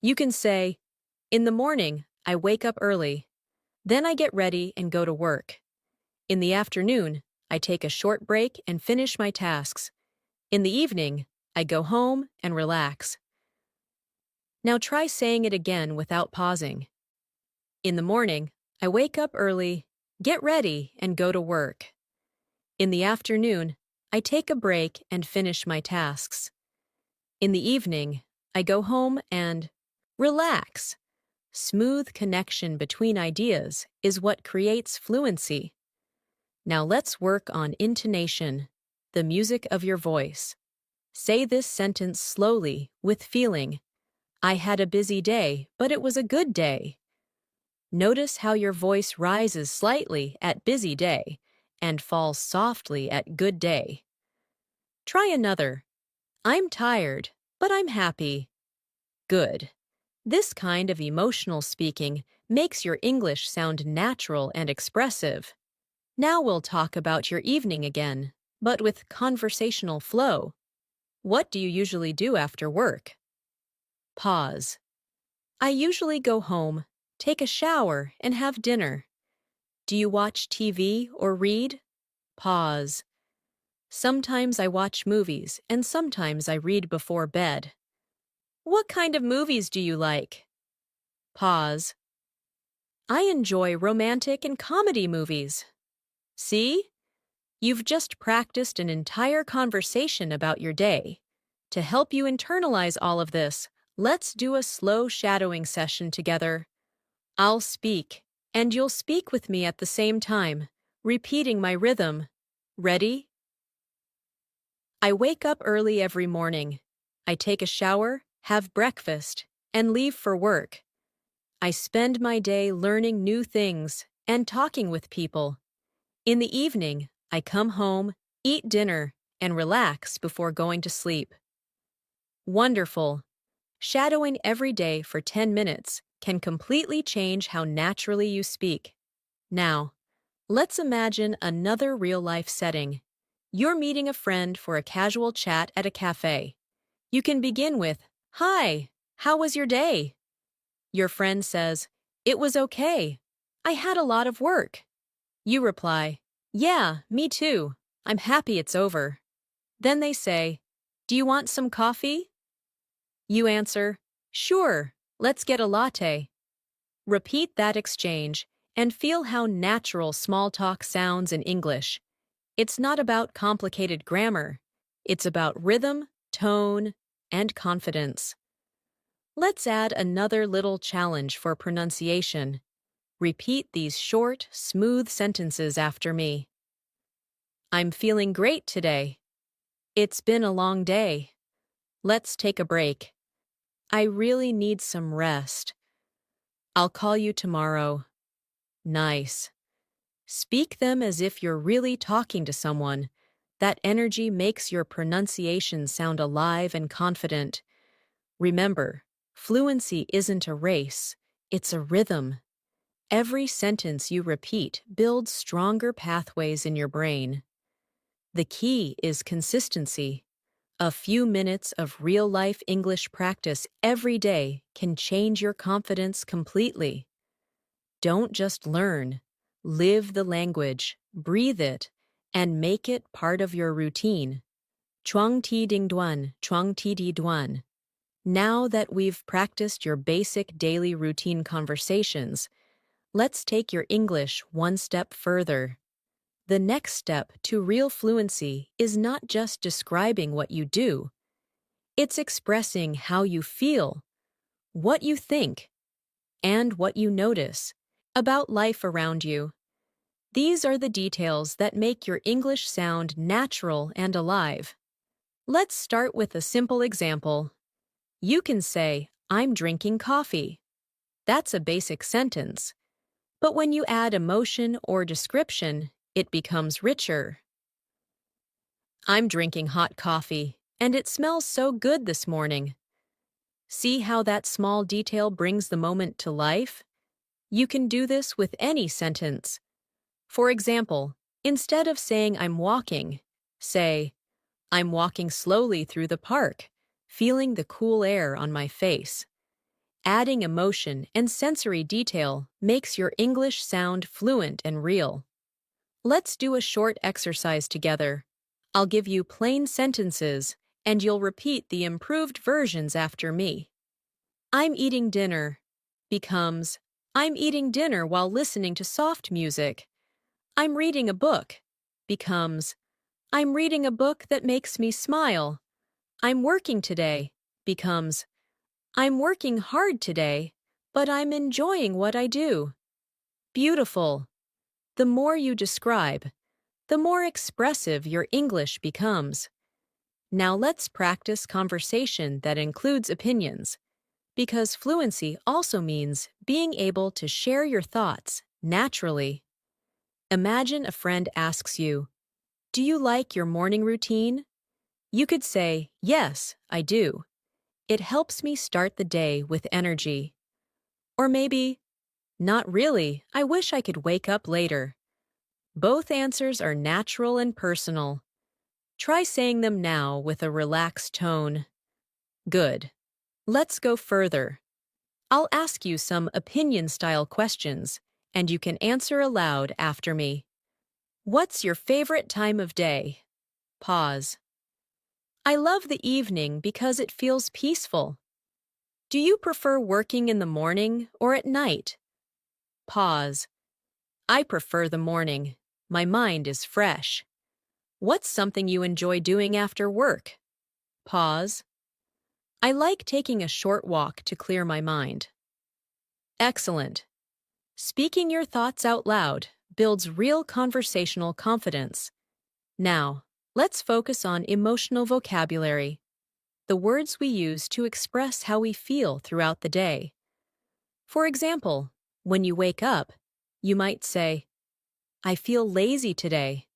You can say, in the morning, I wake up early. Then I get ready and go to work. In the afternoon, I take a short break and finish my tasks. In the evening, I go home and relax. Now try saying it again without pausing. In the morning, I wake up early, get ready, and go to work. In the afternoon, I take a break and finish my tasks. In the evening, I go home and relax. Smooth connection between ideas is what creates fluency. Now let's work on intonation, the music of your voice. Say this sentence slowly, with feeling. I had a busy day, but it was a good day. Notice how your voice rises slightly at busy day and falls softly at good day. Try another. I'm tired, but I'm happy. Good. This kind of emotional speaking makes your English sound natural and expressive. Now we'll talk about your evening again, but with conversational flow. What do you usually do after work? Pause. I usually go home, take a shower, and have dinner. Do you watch TV or read? Pause. Sometimes I watch movies, and sometimes I read before bed. What kind of movies do you like? Pause. I enjoy romantic and comedy movies. See? You've just practiced an entire conversation about your day. To help you internalize all of this, let's do a slow shadowing session together. I'll speak, and you'll speak with me at the same time, repeating my rhythm. Ready? I wake up early every morning. I take a shower, have breakfast, and leave for work. I spend my day learning new things and talking with people. In the evening, I come home, eat dinner, and relax before going to sleep. Wonderful! Shadowing every day for 10 minutes can completely change how naturally you speak. Now, let's imagine another real-life setting. You're meeting a friend for a casual chat at a cafe. You can begin with, "Hi, how was your day?" Your friend says, "It was okay. I had a lot of work." You reply, "Yeah, me too. I'm happy it's over." Then they say, "Do you want some coffee?" You answer, "Sure, let's get a latte." Repeat that exchange and feel how natural small talk sounds in English. It's not about complicated grammar. It's about rhythm, tone, and confidence. Let's add another little challenge for pronunciation. Repeat these short, smooth sentences after me. I'm feeling great today. It's been a long day. Let's take a break. I really need some rest. I'll call you tomorrow. Nice. Speak them as if you're really talking to someone. That energy makes your pronunciation sound alive and confident. Remember, fluency isn't a race, it's a rhythm. Every sentence you repeat builds stronger pathways in your brain. The key is consistency. A few minutes of real-life English practice every day can change your confidence completely. Don't just learn. Live the language, breathe it, and make it part of your routine. Chuang ti ding duan, chuang ti di duan. Now that we've practiced your basic daily routine conversations, let's take your English one step further. The next step to real fluency is not just describing what you do. It's expressing how you feel, what you think, and what you notice about life around you. These are the details that make your English sound natural and alive. Let's start with a simple example. You can say, "I'm drinking coffee." That's a basic sentence. But when you add emotion or description, it becomes richer. I'm drinking hot coffee, and it smells so good this morning. See how that small detail brings the moment to life? You can do this with any sentence. For example, instead of saying I'm walking, say, I'm walking slowly through the park, feeling the cool air on my face. Adding emotion and sensory detail makes your English sound fluent and real. Let's do a short exercise together. I'll give you plain sentences, and you'll repeat the improved versions after me. I'm eating dinner becomes I'm eating dinner while listening to soft music. I'm reading a book becomes I'm reading a book that makes me smile. I'm working today becomes I'm working hard today, but I'm enjoying what I do. Beautiful. The more you describe, the more expressive your English becomes. Now let's practice conversation that includes opinions, because fluency also means being able to share your thoughts naturally. Imagine a friend asks you, "Do you like your morning routine?" You could say, "Yes, I do. It helps me start the day with energy." Or maybe, "Not really. I wish I could wake up later." Both answers are natural and personal. Try saying them now with a relaxed tone. Good. Let's go further. I'll ask you some opinion-style questions, and you can answer aloud after me. What's your favorite time of day? Pause. I love the evening because it feels peaceful. Do you prefer working in the morning or at night? Pause. I prefer the morning. My mind is fresh. What's something you enjoy doing after work? Pause. I like taking a short walk to clear my mind. Excellent. Speaking your thoughts out loud builds real conversational confidence. Now, let's focus on emotional vocabulary, the words we use to express how we feel throughout the day. For example, when you wake up, you might say, "I feel lazy today,"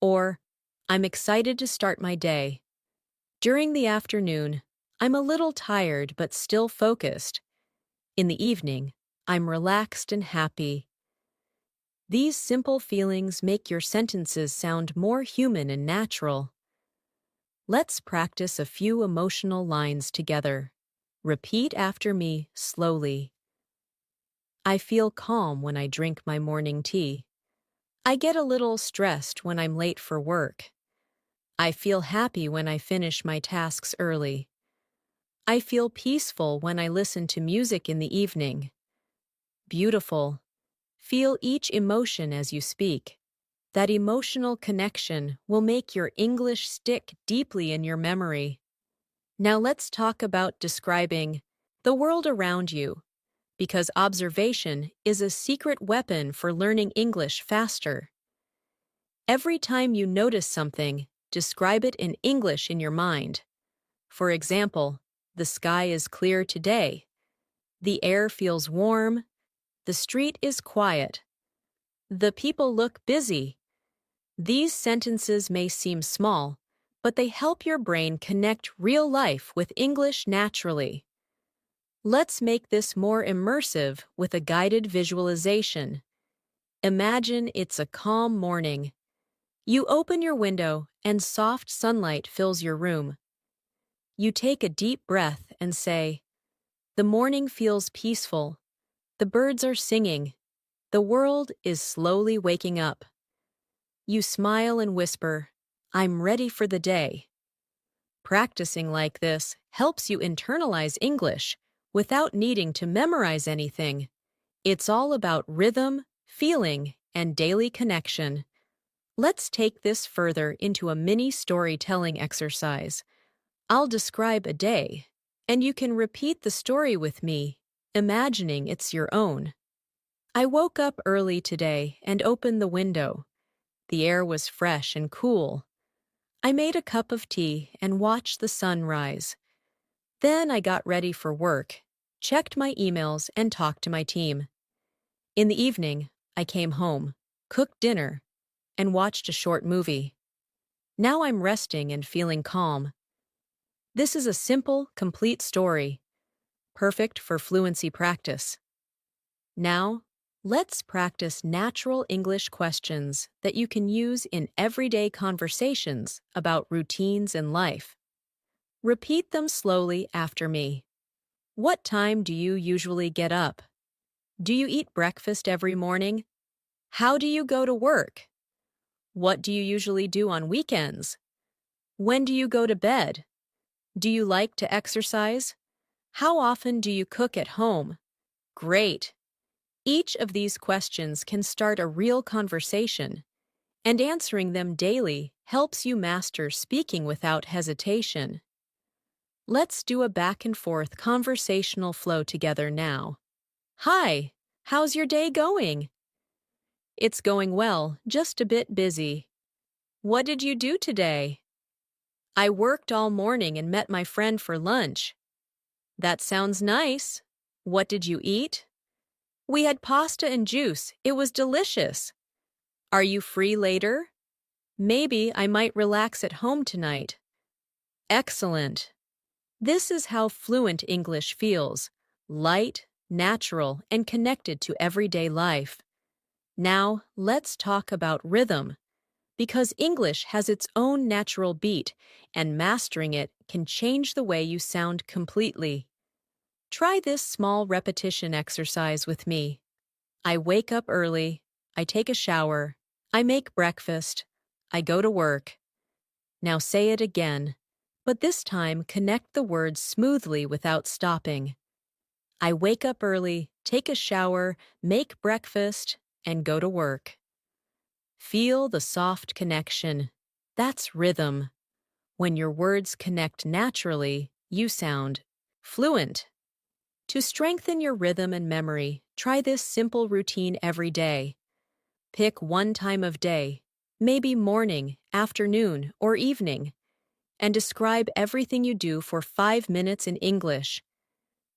or "I'm excited to start my day." During the afternoon, "I'm a little tired but still focused." In the evening, "I'm relaxed and happy." These simple feelings make your sentences sound more human and natural. Let's practice a few emotional lines together. Repeat after me slowly. I feel calm when I drink my morning tea. I get a little stressed when I'm late for work. I feel happy when I finish my tasks early. I feel peaceful when I listen to music in the evening. Beautiful. Feel each emotion as you speak. That emotional connection will make your English stick deeply in your memory. Now let's talk about describing the world around you, because observation is a secret weapon for learning English faster. Every time you notice something, describe it in English in your mind. For example, the sky is clear today. The air feels warm. The street is quiet. The people look busy. These sentences may seem small, but they help your brain connect real life with English naturally. Let's make this more immersive with a guided visualization. Imagine it's a calm morning. You open your window and soft sunlight fills your room. You take a deep breath and say, "The morning feels peaceful. The birds are singing. The world is slowly waking up." You smile and whisper, "I'm ready for the day." Practicing like this helps you internalize English without needing to memorize anything. It's all about rhythm, feeling, and daily connection. Let's take this further into a mini storytelling exercise. I'll describe a day, and you can repeat the story with me, imagining it's your own. I woke up early today and opened the window. The air was fresh and cool. I made a cup of tea and watched the sun rise. Then I got ready for work, checked my emails, and talked to my team. In the evening, I came home, cooked dinner, and watched a short movie. Now I'm resting and feeling calm. This is a simple, complete story, perfect for fluency practice. Now, let's practice natural English questions that you can use in everyday conversations about routines in life. Repeat them slowly after me. What time do you usually get up? Do you eat breakfast every morning? How do you go to work? What do you usually do on weekends? When do you go to bed? Do you like to exercise? How often do you cook at home? Great! Each of these questions can start a real conversation, and answering them daily helps you master speaking without hesitation. Let's do a back and forth conversational flow together now. Hi, how's your day going? It's going well, just a bit busy. What did you do today? I worked all morning and met my friend for lunch. That sounds nice. What did you eat? We had pasta and juice. It was delicious. Are you free later? Maybe I might relax at home tonight. Excellent. This is how fluent English feels: light, natural, and connected to everyday life. Now, let's talk about rhythm, because English has its own natural beat, and mastering it can change the way you sound completely. Try this small repetition exercise with me. I wake up early, I take a shower, I make breakfast, I go to work. Now say it again, but this time connect the words smoothly without stopping. I wake up early, take a shower, make breakfast, and go to work. Feel the soft connection. That's rhythm. When your words connect naturally, you sound fluent. To strengthen your rhythm and memory, try this simple routine every day. Pick one time of day, maybe morning, afternoon, or evening, and describe everything you do for 5 minutes in English.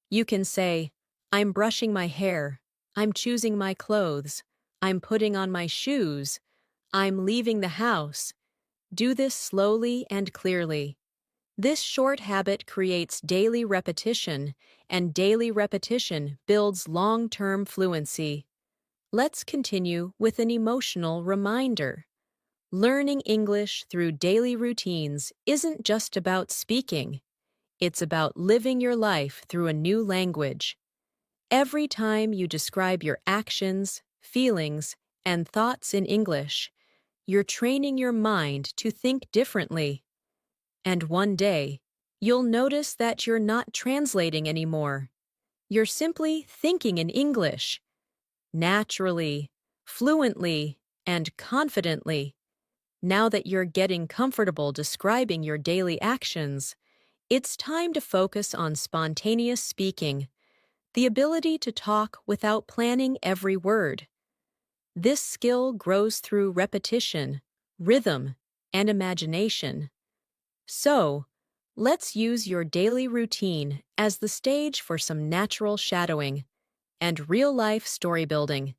You can say, I'm brushing my hair, I'm choosing my clothes, I'm putting on my shoes, I'm leaving the house. Do this slowly and clearly. This short habit creates daily repetition, and daily repetition builds long-term fluency. Let's continue with an emotional reminder. Learning English through daily routines isn't just about speaking. It's about living your life through a new language. Every time you describe your actions, feelings, and thoughts in English, you're training your mind to think differently. And one day, you'll notice that you're not translating anymore. You're simply thinking in English, naturally, fluently, and confidently. Now that you're getting comfortable describing your daily actions, it's time to focus on spontaneous speaking, the ability to talk without planning every word. This skill grows through repetition, rhythm, and imagination. So, let's use your daily routine as the stage for some natural shadowing and real-life story building.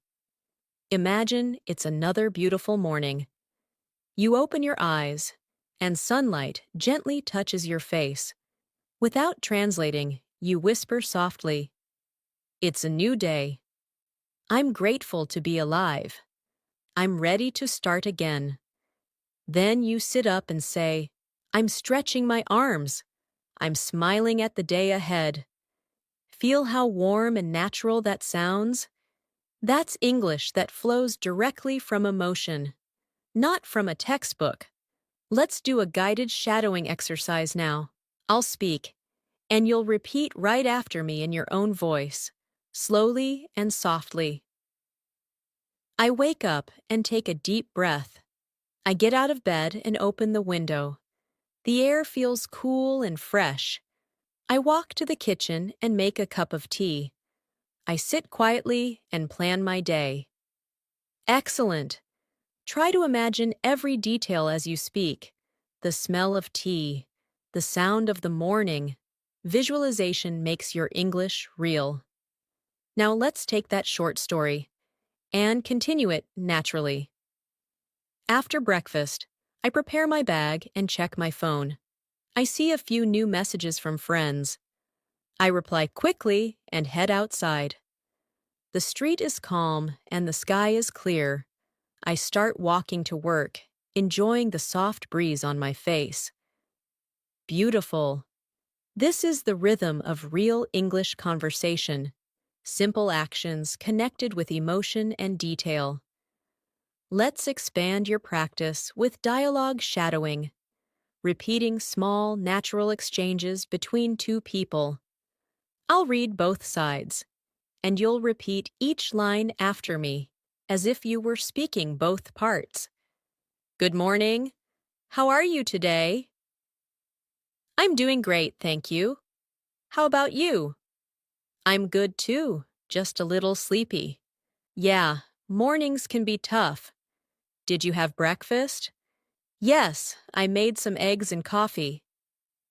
Imagine it's another beautiful morning. You open your eyes, and sunlight gently touches your face. Without translating, you whisper softly, "It's a new day. I'm grateful to be alive. I'm ready to start again." Then you sit up and say, "I'm stretching my arms. I'm smiling at the day ahead." Feel how warm and natural that sounds? That's English that flows directly from emotion, not from a textbook. Let's do a guided shadowing exercise now. I'll speak, and you'll repeat right after me in your own voice, slowly and softly. I wake up and take a deep breath. I get out of bed and open the window. The air feels cool and fresh. I walk to the kitchen and make a cup of tea. I sit quietly and plan my day. Excellent! Try to imagine every detail as you speak: the smell of tea, the sound of the morning. Visualization makes your English real. Now let's take that short story and continue it naturally. After breakfast, I prepare my bag and check my phone. I see a few new messages from friends. I reply quickly and head outside. The street is calm and the sky is clear. I start walking to work, enjoying the soft breeze on my face. Beautiful. This is the rhythm of real English conversation. Simple actions connected with emotion and detail. Let's expand your practice with dialogue shadowing, repeating small, natural exchanges between two people. I'll read both sides, and you'll repeat each line after me, as if you were speaking both parts. Good morning. How are you today? I'm doing great, thank you. How about you? I'm good too, just a little sleepy. Yeah, mornings can be tough. Did you have breakfast? Yes, I made some eggs and coffee.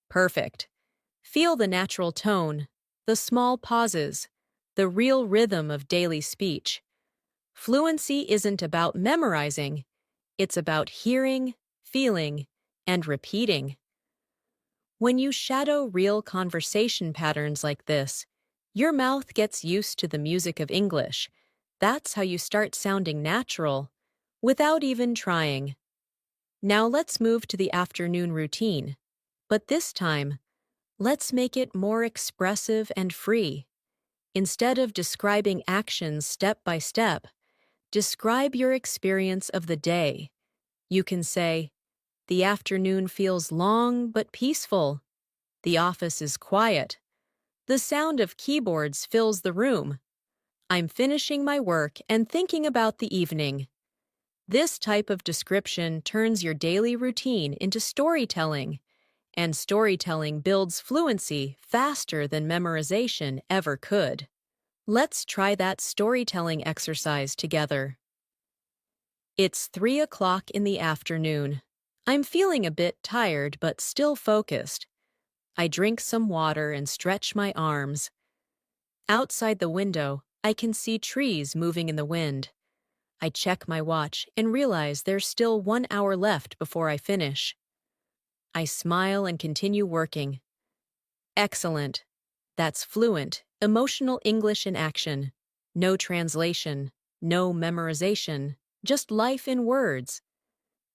Perfect. Feel the natural tone, the small pauses, the real rhythm of daily speech. Fluency isn't about memorizing, it's about hearing, feeling, and repeating. When you shadow real conversation patterns like this, your mouth gets used to the music of English. That's how you start sounding natural, without even trying. Now let's move to the afternoon routine. But this time, let's make it more expressive and free. Instead of describing actions step by step, describe your experience of the day. You can say, "The afternoon feels long but peaceful. The office is quiet. The sound of keyboards fills the room. I'm finishing my work and thinking about the evening." This type of description turns your daily routine into storytelling, and storytelling builds fluency faster than memorization ever could. Let's try that storytelling exercise together. It's 3 o'clock in the afternoon. I'm feeling a bit tired but still focused. I drink some water and stretch my arms. Outside the window, I can see trees moving in the wind. I check my watch and realize there's still 1 hour left before I finish. I smile and continue working. Excellent. That's fluent, emotional English in action. No translation, no memorization, just life in words.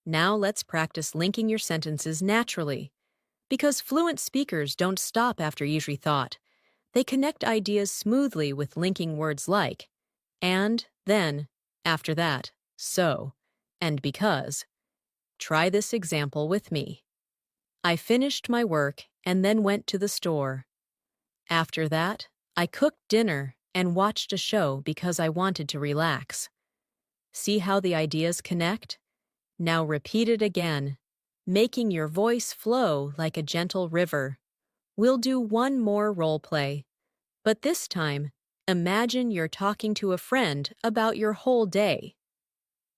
Now let's practice linking your sentences naturally. Because fluent speakers don't stop after each thought. They connect ideas smoothly with linking words like and, then, after that, so, and because. Try this example with me. I finished my work and then went to the store. After that, I cooked dinner and watched a show because I wanted to relax. See how the ideas connect? Now repeat it again, making your voice flow like a gentle river. We'll do one more role play, but this time, imagine you're talking to a friend about your whole day.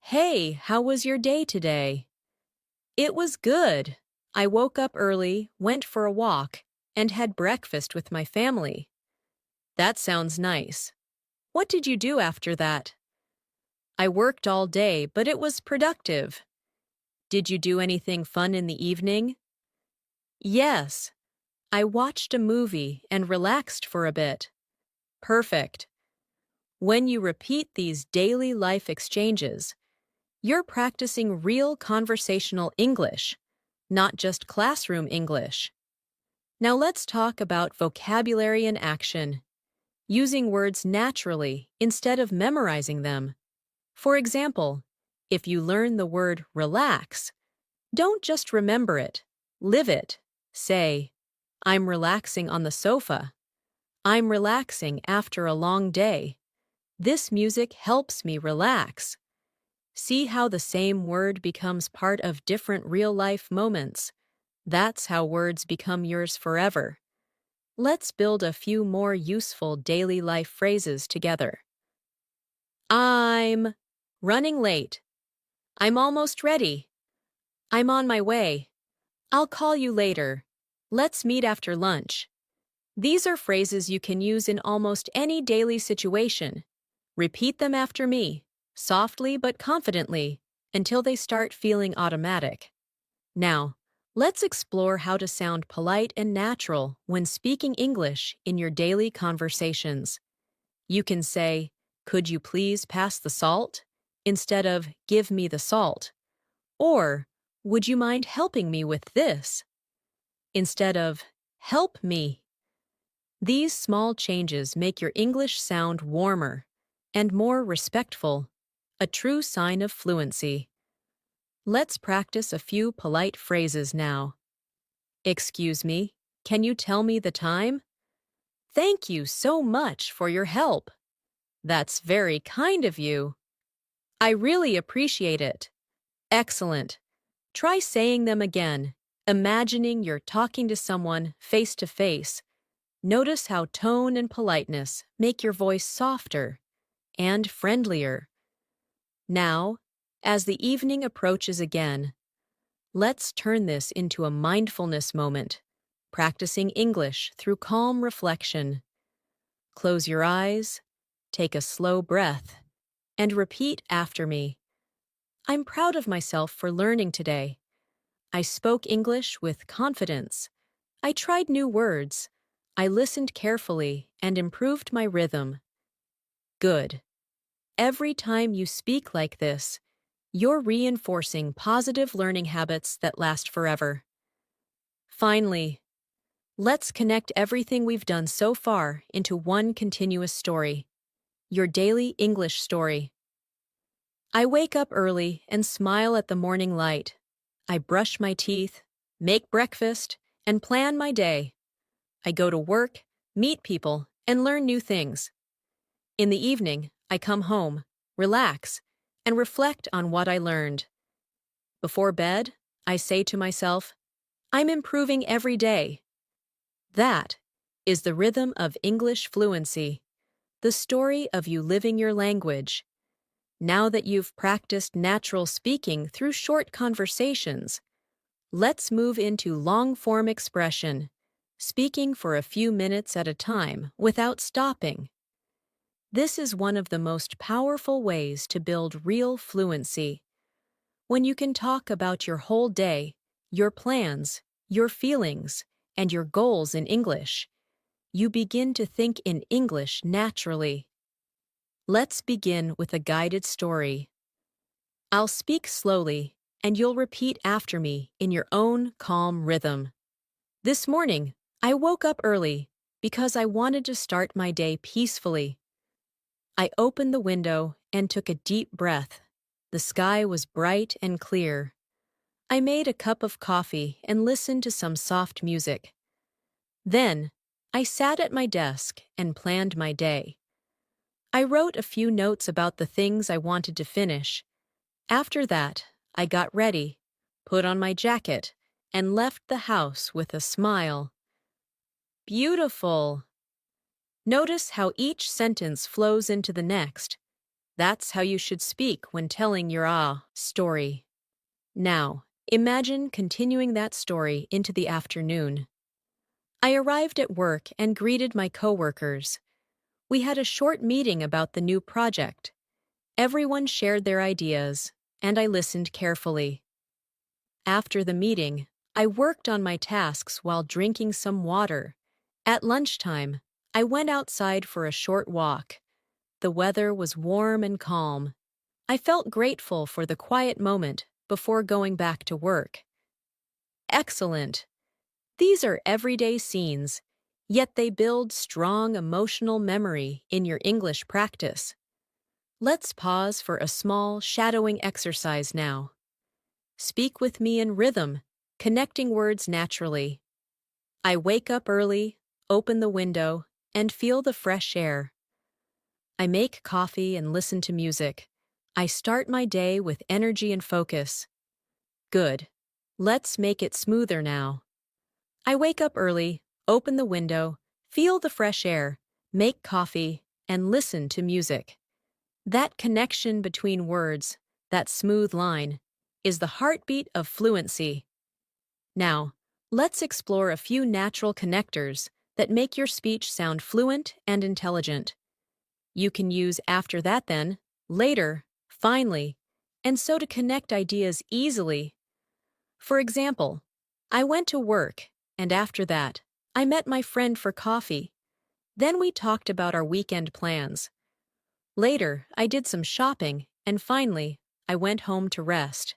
Hey, how was your day today? It was good. I woke up early, went for a walk, and had breakfast with my family. That sounds nice. What did you do after that? I worked all day, but it was productive. Did you do anything fun in the evening? Yes. I watched a movie and relaxed for a bit. Perfect. When you repeat these daily life exchanges, you're practicing real conversational English, not just classroom English. Now let's talk about vocabulary in action, using words naturally instead of memorizing them. For example, if you learn the word relax, don't just remember it, live it. Say, "I'm relaxing on the sofa." "I'm relaxing after a long day." This music helps me relax. See how the same word becomes part of different real-life moments. That's how words become yours forever. Let's build a few more useful daily life phrases together. I'm running late. I'm almost ready. I'm on my way. I'll call you later. Let's meet after lunch. These are phrases you can use in almost any daily situation. Repeat them after me, softly but confidently, until they start feeling automatic. Now, let's explore how to sound polite and natural when speaking English in your daily conversations. You can say, "Could you please pass the salt?" instead of "Give me the salt." Or, "Would you mind helping me with this?" instead of "Help me." These small changes make your English sound warmer and more respectful, a true sign of fluency. Let's practice a few polite phrases now. Excuse me, can you tell me the time? Thank you so much for your help. That's very kind of you. I really appreciate it. Excellent. Try saying them again, imagining you're talking to someone face to face. Notice how tone and politeness make your voice softer and friendlier. Now, as the evening approaches again, let's turn this into a mindfulness moment, practicing English through calm reflection. Close your eyes, take a slow breath, and repeat after me. I'm proud of myself for learning today. I spoke English with confidence. I tried new words. I listened carefully and improved my rhythm. Good. Every time you speak like this, you're reinforcing positive learning habits that last forever. Finally, let's connect everything we've done so far into one continuous story, your daily English story. I wake up early and smile at the morning light. I brush my teeth, make breakfast, and plan my day. I go to work, meet people, and learn new things. In the evening, I come home, relax, and reflect on what I learned. Before bed, I say to myself, I'm improving every day. That is the rhythm of English fluency, the story of you living your language. Now that you've practiced natural speaking through short conversations, let's move into long-form expression, speaking for a few minutes at a time without stopping. This is one of the most powerful ways to build real fluency. When you can talk about your whole day, your plans, your feelings, and your goals in English, you begin to think in English naturally. Let's begin with a guided story. I'll speak slowly, and you'll repeat after me in your own calm rhythm. This morning, I woke up early because I wanted to start my day peacefully. I opened the window and took a deep breath. The sky was bright and clear. I made a cup of coffee and listened to some soft music. Then, I sat at my desk and planned my day. I wrote a few notes about the things I wanted to finish. After that, I got ready, put on my jacket, and left the house with a smile. Beautiful! Notice how each sentence flows into the next. That's how you should speak when telling your story. Now, imagine continuing that story into the afternoon. I arrived at work and greeted my coworkers. We had a short meeting about the new project. Everyone shared their ideas, and I listened carefully. After the meeting, I worked on my tasks while drinking some water. At lunchtime, I went outside for a short walk. The weather was warm and calm. I felt grateful for the quiet moment before going back to work. Excellent! These are everyday scenes, yet they build strong emotional memory in your English practice. Let's pause for a small shadowing exercise now. Speak with me in rhythm, connecting words naturally. I wake up early, open the window, and feel the fresh air. I make coffee and listen to music. I start my day with energy and focus. Good. Let's make it smoother now. I wake up early, open the window, feel the fresh air, make coffee, and listen to music. That connection between words, that smooth line, is the heartbeat of fluency. Now, let's explore a few natural connectors that make your speech sound fluent and intelligent. You can use after that then, later, finally, and so to connect ideas easily. For example, I went to work, and after that, I met my friend for coffee. Then we talked about our weekend plans. Later, I did some shopping, and finally, I went home to rest.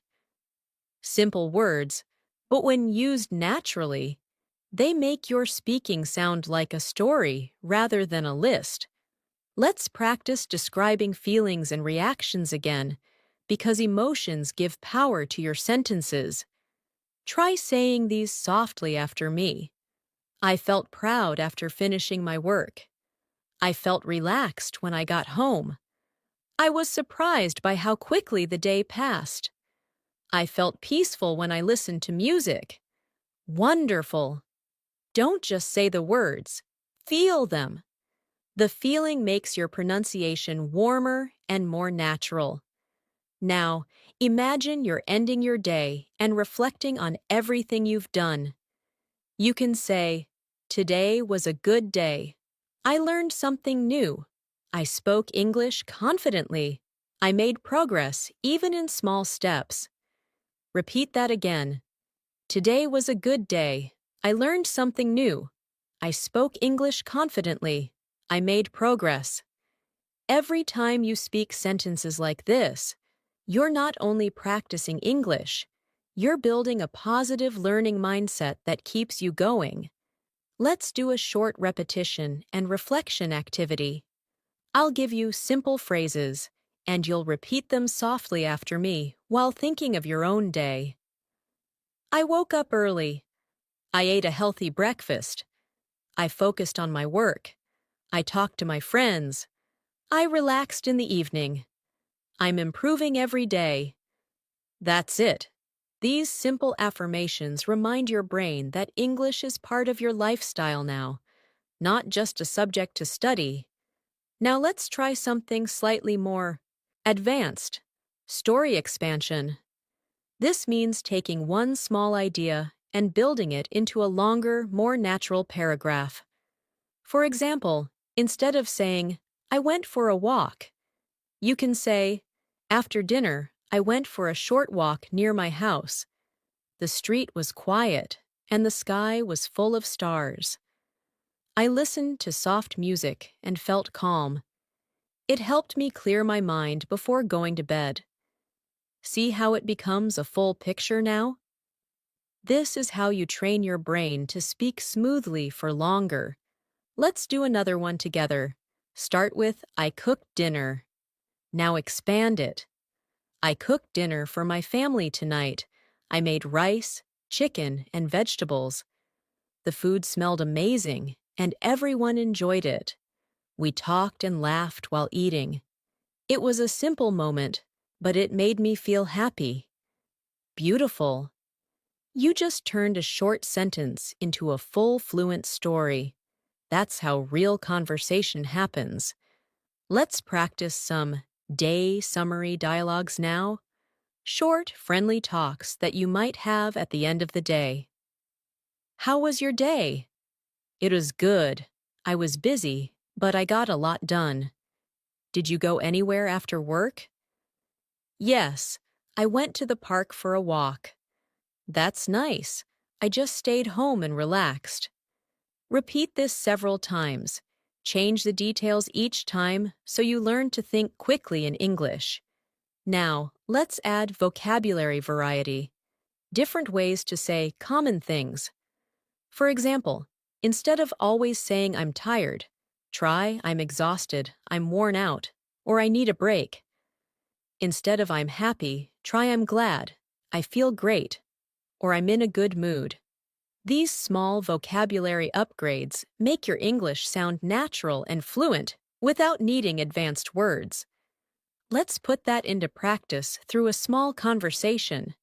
Simple words, but when used naturally, they make your speaking sound like a story rather than a list. Let's practice describing feelings and reactions again, because emotions give power to your sentences. Try saying these softly after me. I felt proud after finishing my work. I felt relaxed when I got home. I was surprised by how quickly the day passed. I felt peaceful when I listened to music. Wonderful. Don't just say the words. Feel them. The feeling makes your pronunciation warmer and more natural. Now, imagine you're ending your day and reflecting on everything you've done. You can say, "Today was a good day. I learned something new. I spoke English confidently. I made progress even in small steps." Repeat that again. Today was a good day. I learned something new. I spoke English confidently. I made progress. Every time you speak sentences like this, you're not only practicing English, you're building a positive learning mindset that keeps you going. Let's do a short repetition and reflection activity. I'll give you simple phrases, and you'll repeat them softly after me while thinking of your own day. I woke up early. I ate a healthy breakfast. I focused on my work. I talked to my friends. I relaxed in the evening. I'm improving every day. That's it. These simple affirmations remind your brain that English is part of your lifestyle now, not just a subject to study. Now let's try something slightly more advanced. Story expansion. This means taking one small idea and building it into a longer, more natural paragraph. For example, instead of saying, "I went for a walk," you can say, "After dinner, I went for a short walk near my house. The street was quiet, and the sky was full of stars. I listened to soft music and felt calm. It helped me clear my mind before going to bed." See how it becomes a full picture now? This is how you train your brain to speak smoothly for longer. Let's do another one together. Start with, "I cooked dinner." Now expand it. "I cooked dinner for my family tonight. I made rice, chicken, and vegetables. The food smelled amazing, and everyone enjoyed it. We talked and laughed while eating. It was a simple moment, but it made me feel happy." Beautiful. You just turned a short sentence into a full fluent story. That's how real conversation happens. Let's practice some day summary dialogues now. Short, friendly talks that you might have at the end of the day. How was your day? It was good. I was busy, but I got a lot done. Did you go anywhere after work? Yes, I went to the park for a walk. That's nice. I just stayed home and relaxed. Repeat this several times. Change the details each time so you learn to think quickly in English. Now, let's add vocabulary variety. Different ways to say common things. For example, instead of always saying "I'm tired," try "I'm exhausted," "I'm worn out," or "I need a break." Instead of "I'm happy," try "I'm glad," "I feel great," or "I'm in a good mood." These small vocabulary upgrades make your English sound natural and fluent without needing advanced words. Let's put that into practice through a small conversation.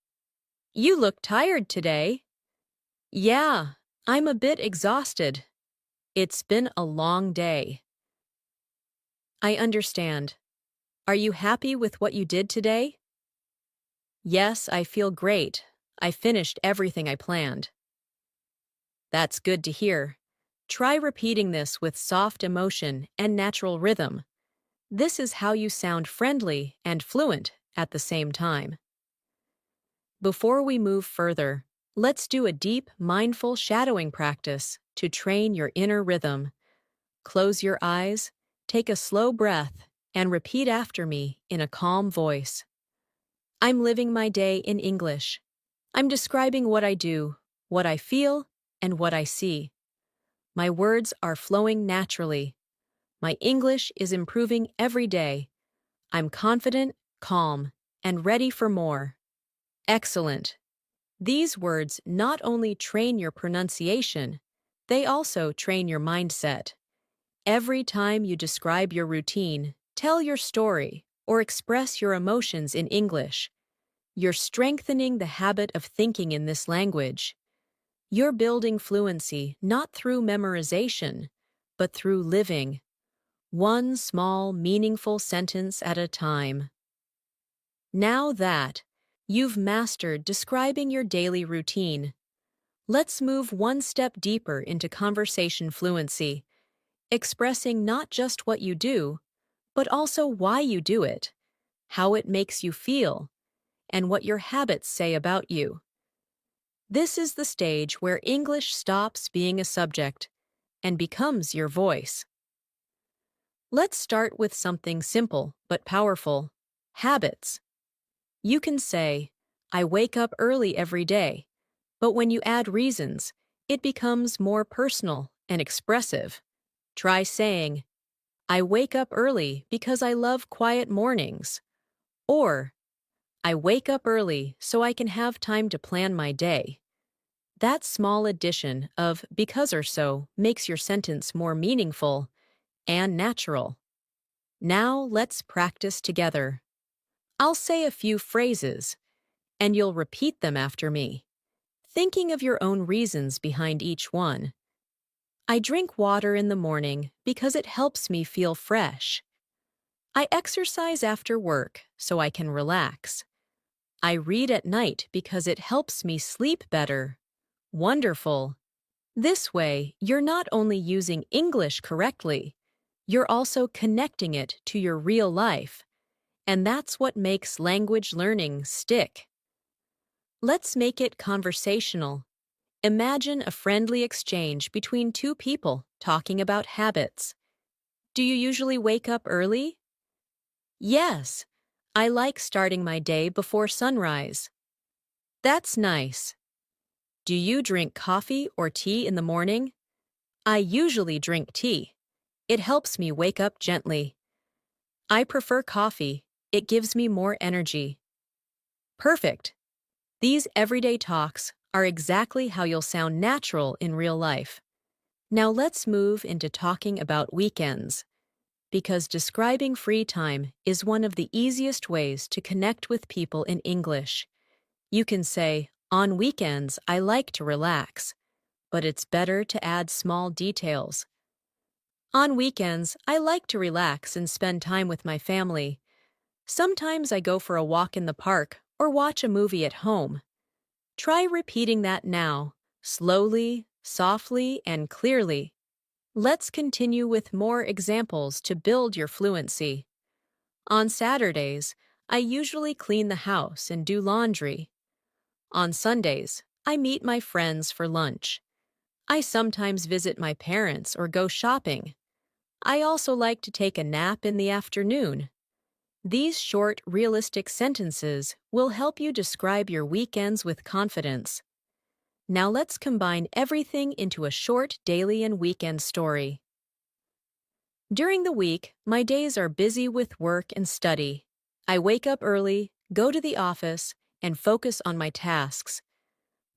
"You look tired today." "Yeah, I'm a bit exhausted. It's been a long day." "I understand. Are you happy with what you did today?" "Yes, I feel great. I finished everything I planned." That's good to hear. Try repeating this with soft emotion and natural rhythm. This is how you sound friendly and fluent at the same time. Before we move further, let's do a deep, mindful shadowing practice to train your inner rhythm. Close your eyes, take a slow breath, and repeat after me in a calm voice. I'm living my day in English. I'm describing what I do, what I feel, and what I see. My words are flowing naturally. My English is improving every day. I'm confident, calm, and ready for more. Excellent. These words not only train your pronunciation, they also train your mindset. Every time you describe your routine, tell your story, or express your emotions in English, you're strengthening the habit of thinking in this language. You're building fluency not through memorization, but through living, one small, meaningful sentence at a time. Now that you've mastered describing your daily routine, let's move one step deeper into conversation fluency, expressing not just what you do, but also why you do it, how it makes you feel, and what your habits say about you. This is the stage where English stops being a subject and becomes your voice. Let's start with something simple but powerful: habits. You can say, I wake up early every day, but when you add reasons, it becomes more personal and expressive. Try saying, I wake up early because I love quiet mornings, or I wake up early so I can have time to plan my day. That small addition of because or so makes your sentence more meaningful and natural. Now let's practice together. I'll say a few phrases, and you'll repeat them after me, thinking of your own reasons behind each one. I drink water in the morning because it helps me feel fresh. I exercise after work so I can relax. I read at night because it helps me sleep better. Wonderful. This way, you're not only using English correctly, you're also connecting it to your real life. And that's what makes language learning stick. Let's make it conversational. Imagine a friendly exchange between two people talking about habits. Do you usually wake up early? Yes, I like starting my day before sunrise. That's nice. Do you drink coffee or tea in the morning? I usually drink tea. It helps me wake up gently. I prefer coffee. It gives me more energy. Perfect. These everyday talks are exactly how you'll sound natural in real life. Now let's move into talking about weekends, because describing free time is one of the easiest ways to connect with people in English. You can say, on weekends, I like to relax, but it's better to add small details. On weekends, I like to relax and spend time with my family. Sometimes I go for a walk in the park or watch a movie at home. Try repeating that now, slowly, softly, and clearly. Let's continue with more examples to build your fluency. On Saturdays, I usually clean the house and do laundry. On Sundays, I meet my friends for lunch. I sometimes visit my parents or go shopping. I also like to take a nap in the afternoon. These short, realistic sentences will help you describe your weekends with confidence. Now let's combine everything into a short daily and weekend story. During the week, my days are busy with work and study. I wake up early, go to the office, and focus on my tasks.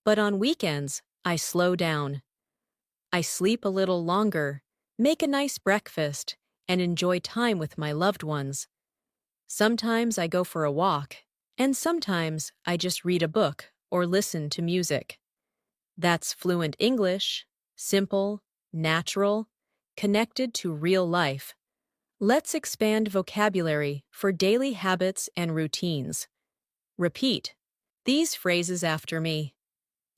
But on weekends, I slow down. I sleep a little longer, make a nice breakfast, and enjoy time with my loved ones. Sometimes I go for a walk, and sometimes I just read a book or listen to music. That's fluent English, simple, natural, connected to real life. Let's expand vocabulary for daily habits and routines. Repeat these phrases after me.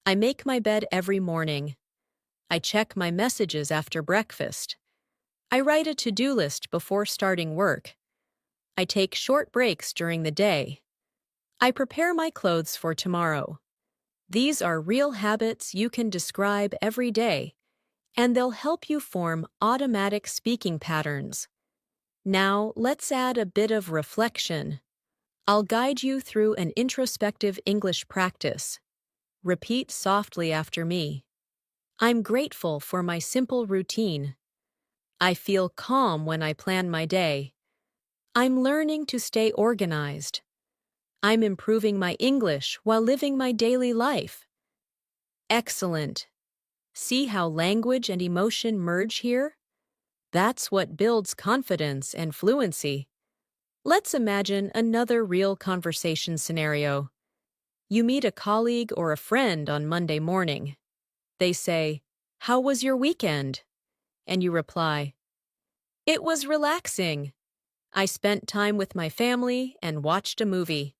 I make my bed every morning. I check my messages after breakfast. I write a to-do list before starting work. I take short breaks during the day. I prepare my clothes for tomorrow. These are real habits you can describe every day, and they'll help you form automatic speaking patterns. Now, let's add a bit of reflection. I'll guide you through an introspective English practice. Repeat softly after me. I'm grateful for my simple routine. I feel calm when I plan my day. I'm learning to stay organized. I'm improving my English while living my daily life. Excellent. See how language and emotion merge here? That's what builds confidence and fluency. Let's imagine another real conversation scenario. You meet a colleague or a friend on Monday morning. They say, "How was your weekend?" And you reply, "It was relaxing. I spent time with my family and watched a movie."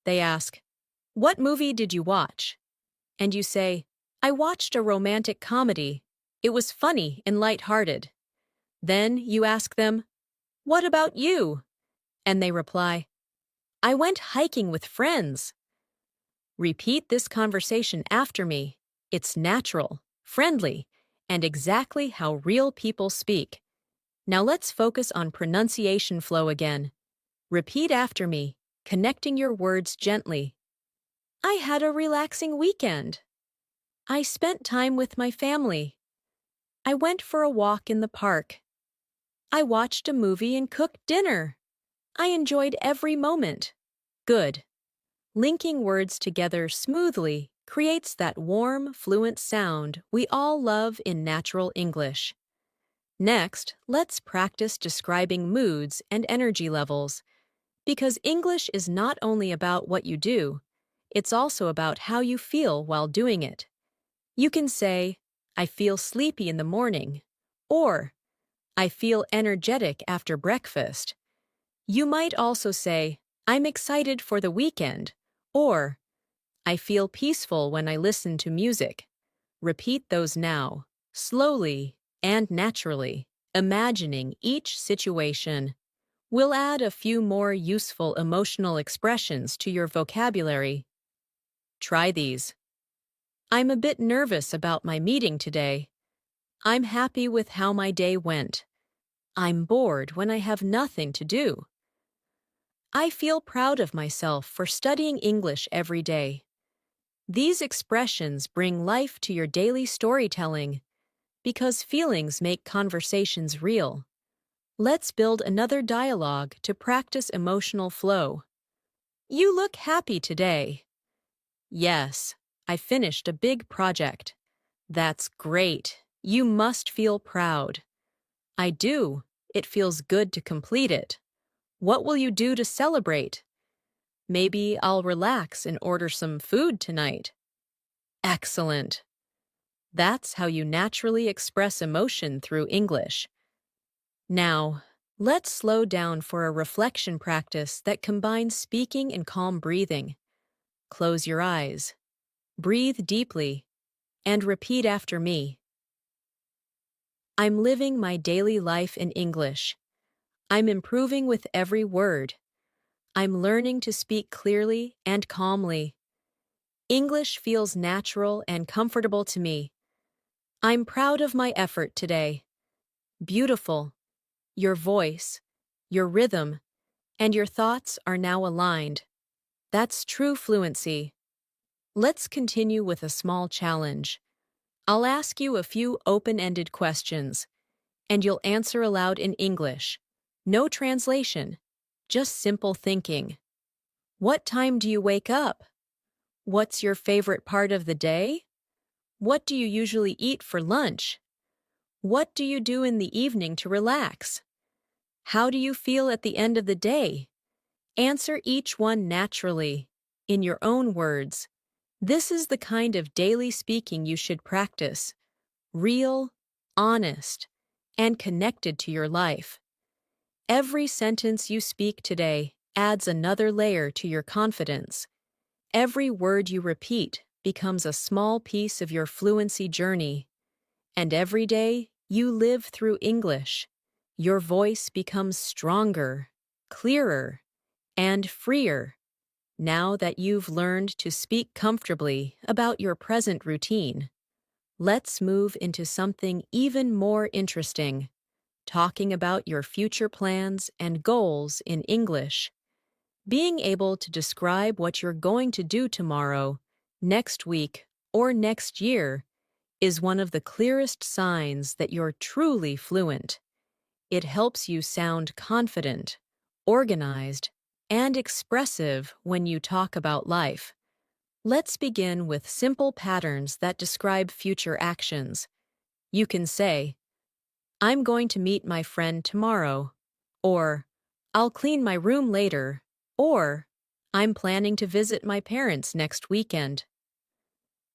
They ask, "What movie did you watch?" And you say, "I watched a romantic comedy. It was funny and lighthearted." Then you ask them, "What about you?" And they reply, "I went hiking with friends." Repeat this conversation after me. It's natural, friendly, and exactly how real people speak. Now let's focus on pronunciation flow again. Repeat after me, connecting your words gently. I had a relaxing weekend. I spent time with my family. I went for a walk in the park. I watched a movie and cooked dinner. I enjoyed every moment. Good. Linking words together smoothly creates that warm, fluent sound we all love in natural English. Next, let's practice describing moods and energy levels. Because English is not only about what you do, it's also about how you feel while doing it. You can say, "I feel sleepy in the morning," or "I feel energetic after breakfast." You might also say, "I'm excited for the weekend," or "I feel peaceful when I listen to music." Repeat those now, slowly and naturally, imagining each situation. We'll add a few more useful emotional expressions to your vocabulary. Try these. I'm a bit nervous about my meeting today. I'm happy with how my day went. I'm bored when I have nothing to do. I feel proud of myself for studying English every day. These expressions bring life to your daily storytelling because feelings make conversations real. Let's build another dialogue to practice emotional flow. You look happy today. Yes, I finished a big project. That's great. You must feel proud. I do. It feels good to complete it. What will you do to celebrate? Maybe I'll relax and order some food tonight. Excellent. That's how you naturally express emotion through English. Now, let's slow down for a reflection practice that combines speaking and calm breathing. Close your eyes, breathe deeply, and repeat after me. I'm living my daily life in English. I'm improving with every word. I'm learning to speak clearly and calmly. English feels natural and comfortable to me. I'm proud of my effort today. Beautiful. Your voice, your rhythm, and your thoughts are now aligned. That's true fluency. Let's continue with a small challenge. I'll ask you a few open-ended questions, and you'll answer aloud in English. No translation, just simple thinking. What time do you wake up? What's your favorite part of the day? What do you usually eat for lunch? What do you do in the evening to relax? How do you feel at the end of the day? Answer each one naturally, in your own words. This is the kind of daily speaking you should practice. Real, honest, and connected to your life. Every sentence you speak today adds another layer to your confidence. Every word you repeat becomes a small piece of your fluency journey. And every day you live through English, your voice becomes stronger, clearer, and freer. Now that you've learned to speak comfortably about your present routine, let's move into something even more interesting, talking about your future plans and goals in English. Being able to describe what you're going to do tomorrow, next week, or next year is one of the clearest signs that you're truly fluent. It helps you sound confident, organized, and expressive when you talk about life. Let's begin with simple patterns that describe future actions. You can say, I'm going to meet my friend tomorrow. Or, I'll clean my room later. Or, I'm planning to visit my parents next weekend.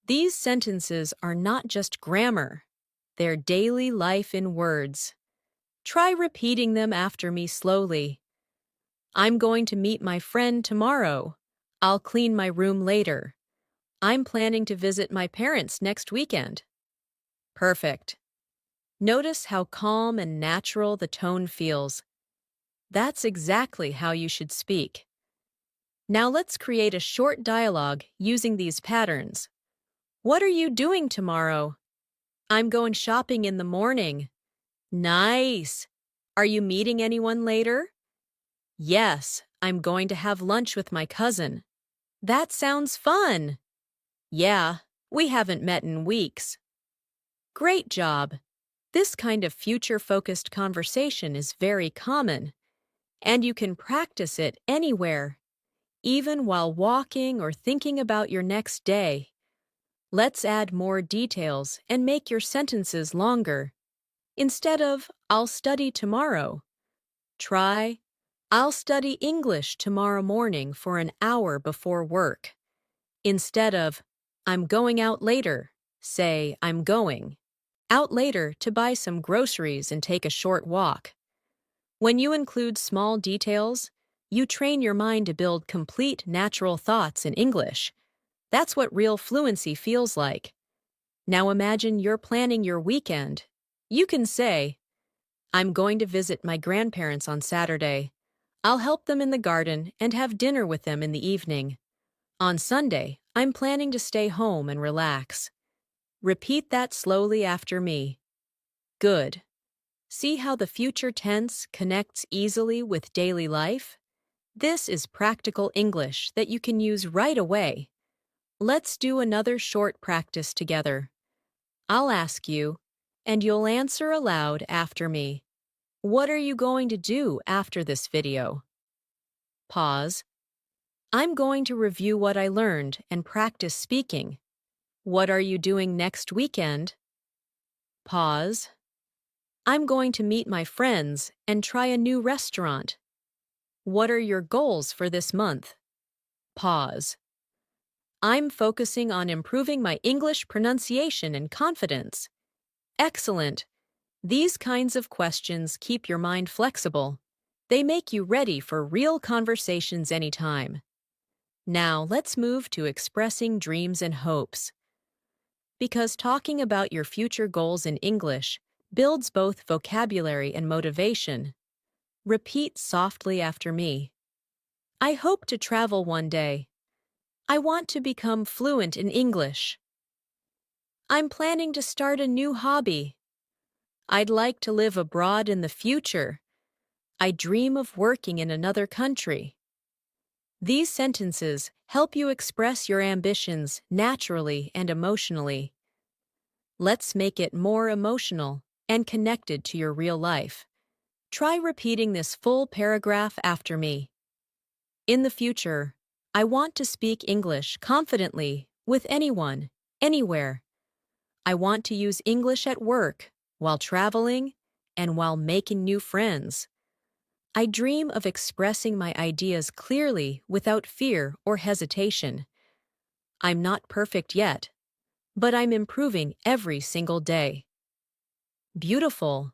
These sentences are not just grammar, they're daily life in words. Try repeating them after me slowly. I'm going to meet my friend tomorrow. I'll clean my room later. I'm planning to visit my parents next weekend. Perfect. Notice how calm and natural the tone feels. That's exactly how you should speak. Now let's create a short dialogue using these patterns. What are you doing tomorrow? I'm going shopping in the morning. Nice. Are you meeting anyone later? Yes, I'm going to have lunch with my cousin. That sounds fun. Yeah, we haven't met in weeks. Great job. This kind of future-focused conversation is very common, and you can practice it anywhere, even while walking or thinking about your next day. Let's add more details and make your sentences longer. Instead of, I'll study tomorrow, try, I'll study English tomorrow morning for an hour before work. Instead of, I'm going out later, say, I'm going out later to buy some groceries and take a short walk. When you include small details, you train your mind to build complete natural thoughts in English. That's what real fluency feels like. Now imagine you're planning your weekend. You can say, I'm going to visit my grandparents on Saturday. I'll help them in the garden and have dinner with them in the evening. On Sunday, I'm planning to stay home and relax. Repeat that slowly after me. Good. See how the future tense connects easily with daily life? This is practical English that you can use right away. Let's do another short practice together. I'll ask you, and you'll answer aloud after me. What are you going to do after this video? Pause. I'm going to review what I learned and practice speaking. What are you doing next weekend? Pause. I'm going to meet my friends and try a new restaurant. What are your goals for this month? Pause. I'm focusing on improving my English pronunciation and confidence. Excellent. These kinds of questions keep your mind flexible. They make you ready for real conversations anytime. Now let's move to expressing dreams and hopes. Because talking about your future goals in English builds both vocabulary and motivation. Repeat softly after me. I hope to travel one day. I want to become fluent in English. I'm planning to start a new hobby. I'd like to live abroad in the future. I dream of working in another country. These sentences help you express your ambitions naturally and emotionally. Let's make it more emotional and connected to your real life. Try repeating this full paragraph after me. In the future, I want to speak English confidently with anyone, anywhere. I want to use English at work, while traveling, and while making new friends. I dream of expressing my ideas clearly without fear or hesitation. I'm not perfect yet, but I'm improving every single day. Beautiful.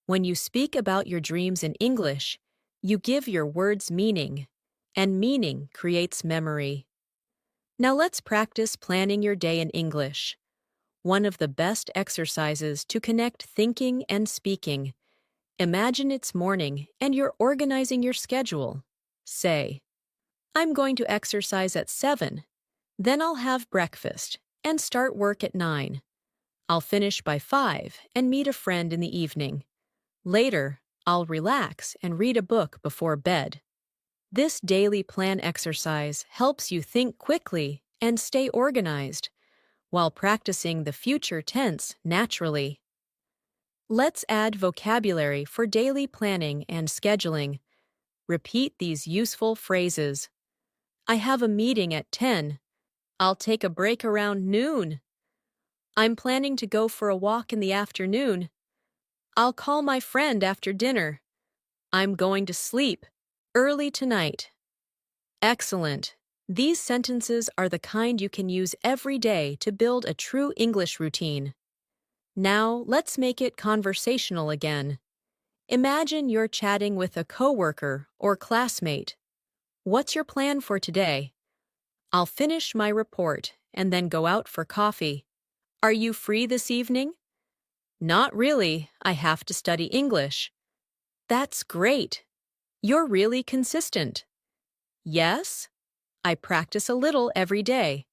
When you speak about your dreams in English, you give your words meaning, and meaning creates memory. Now let's practice planning your day in English. One of the best exercises to connect thinking and speaking. Imagine it's morning and you're organizing your schedule. Say, I'm going to exercise at 7. Then I'll have breakfast and start work at 9. I'll finish by 5 and meet a friend in the evening. Later, I'll relax and read a book before bed. This daily plan exercise helps you think quickly and stay organized, while practicing the future tense naturally. Let's add vocabulary for daily planning and scheduling. Repeat these useful phrases. I have a meeting at 10. I'll take a break around noon. I'm planning to go for a walk in the afternoon. I'll call my friend after dinner. I'm going to sleep early tonight. Excellent. These sentences are the kind you can use every day to build a true English routine. Now, let's make it conversational again. Imagine you're chatting with a coworker or classmate. What's your plan for today? I'll finish my report and then go out for coffee. Are you free this evening? Not really. I have to study English. That's great. You're really consistent. Yes? I practice a little every day.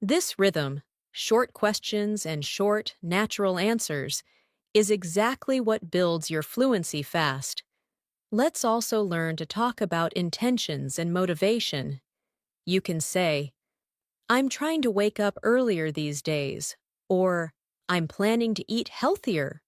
This rhythm, short questions and short, natural answers, is exactly what builds your fluency fast. Let's also learn to talk about intentions and motivation. You can say, I'm trying to wake up earlier these days, or I'm planning to eat healthier.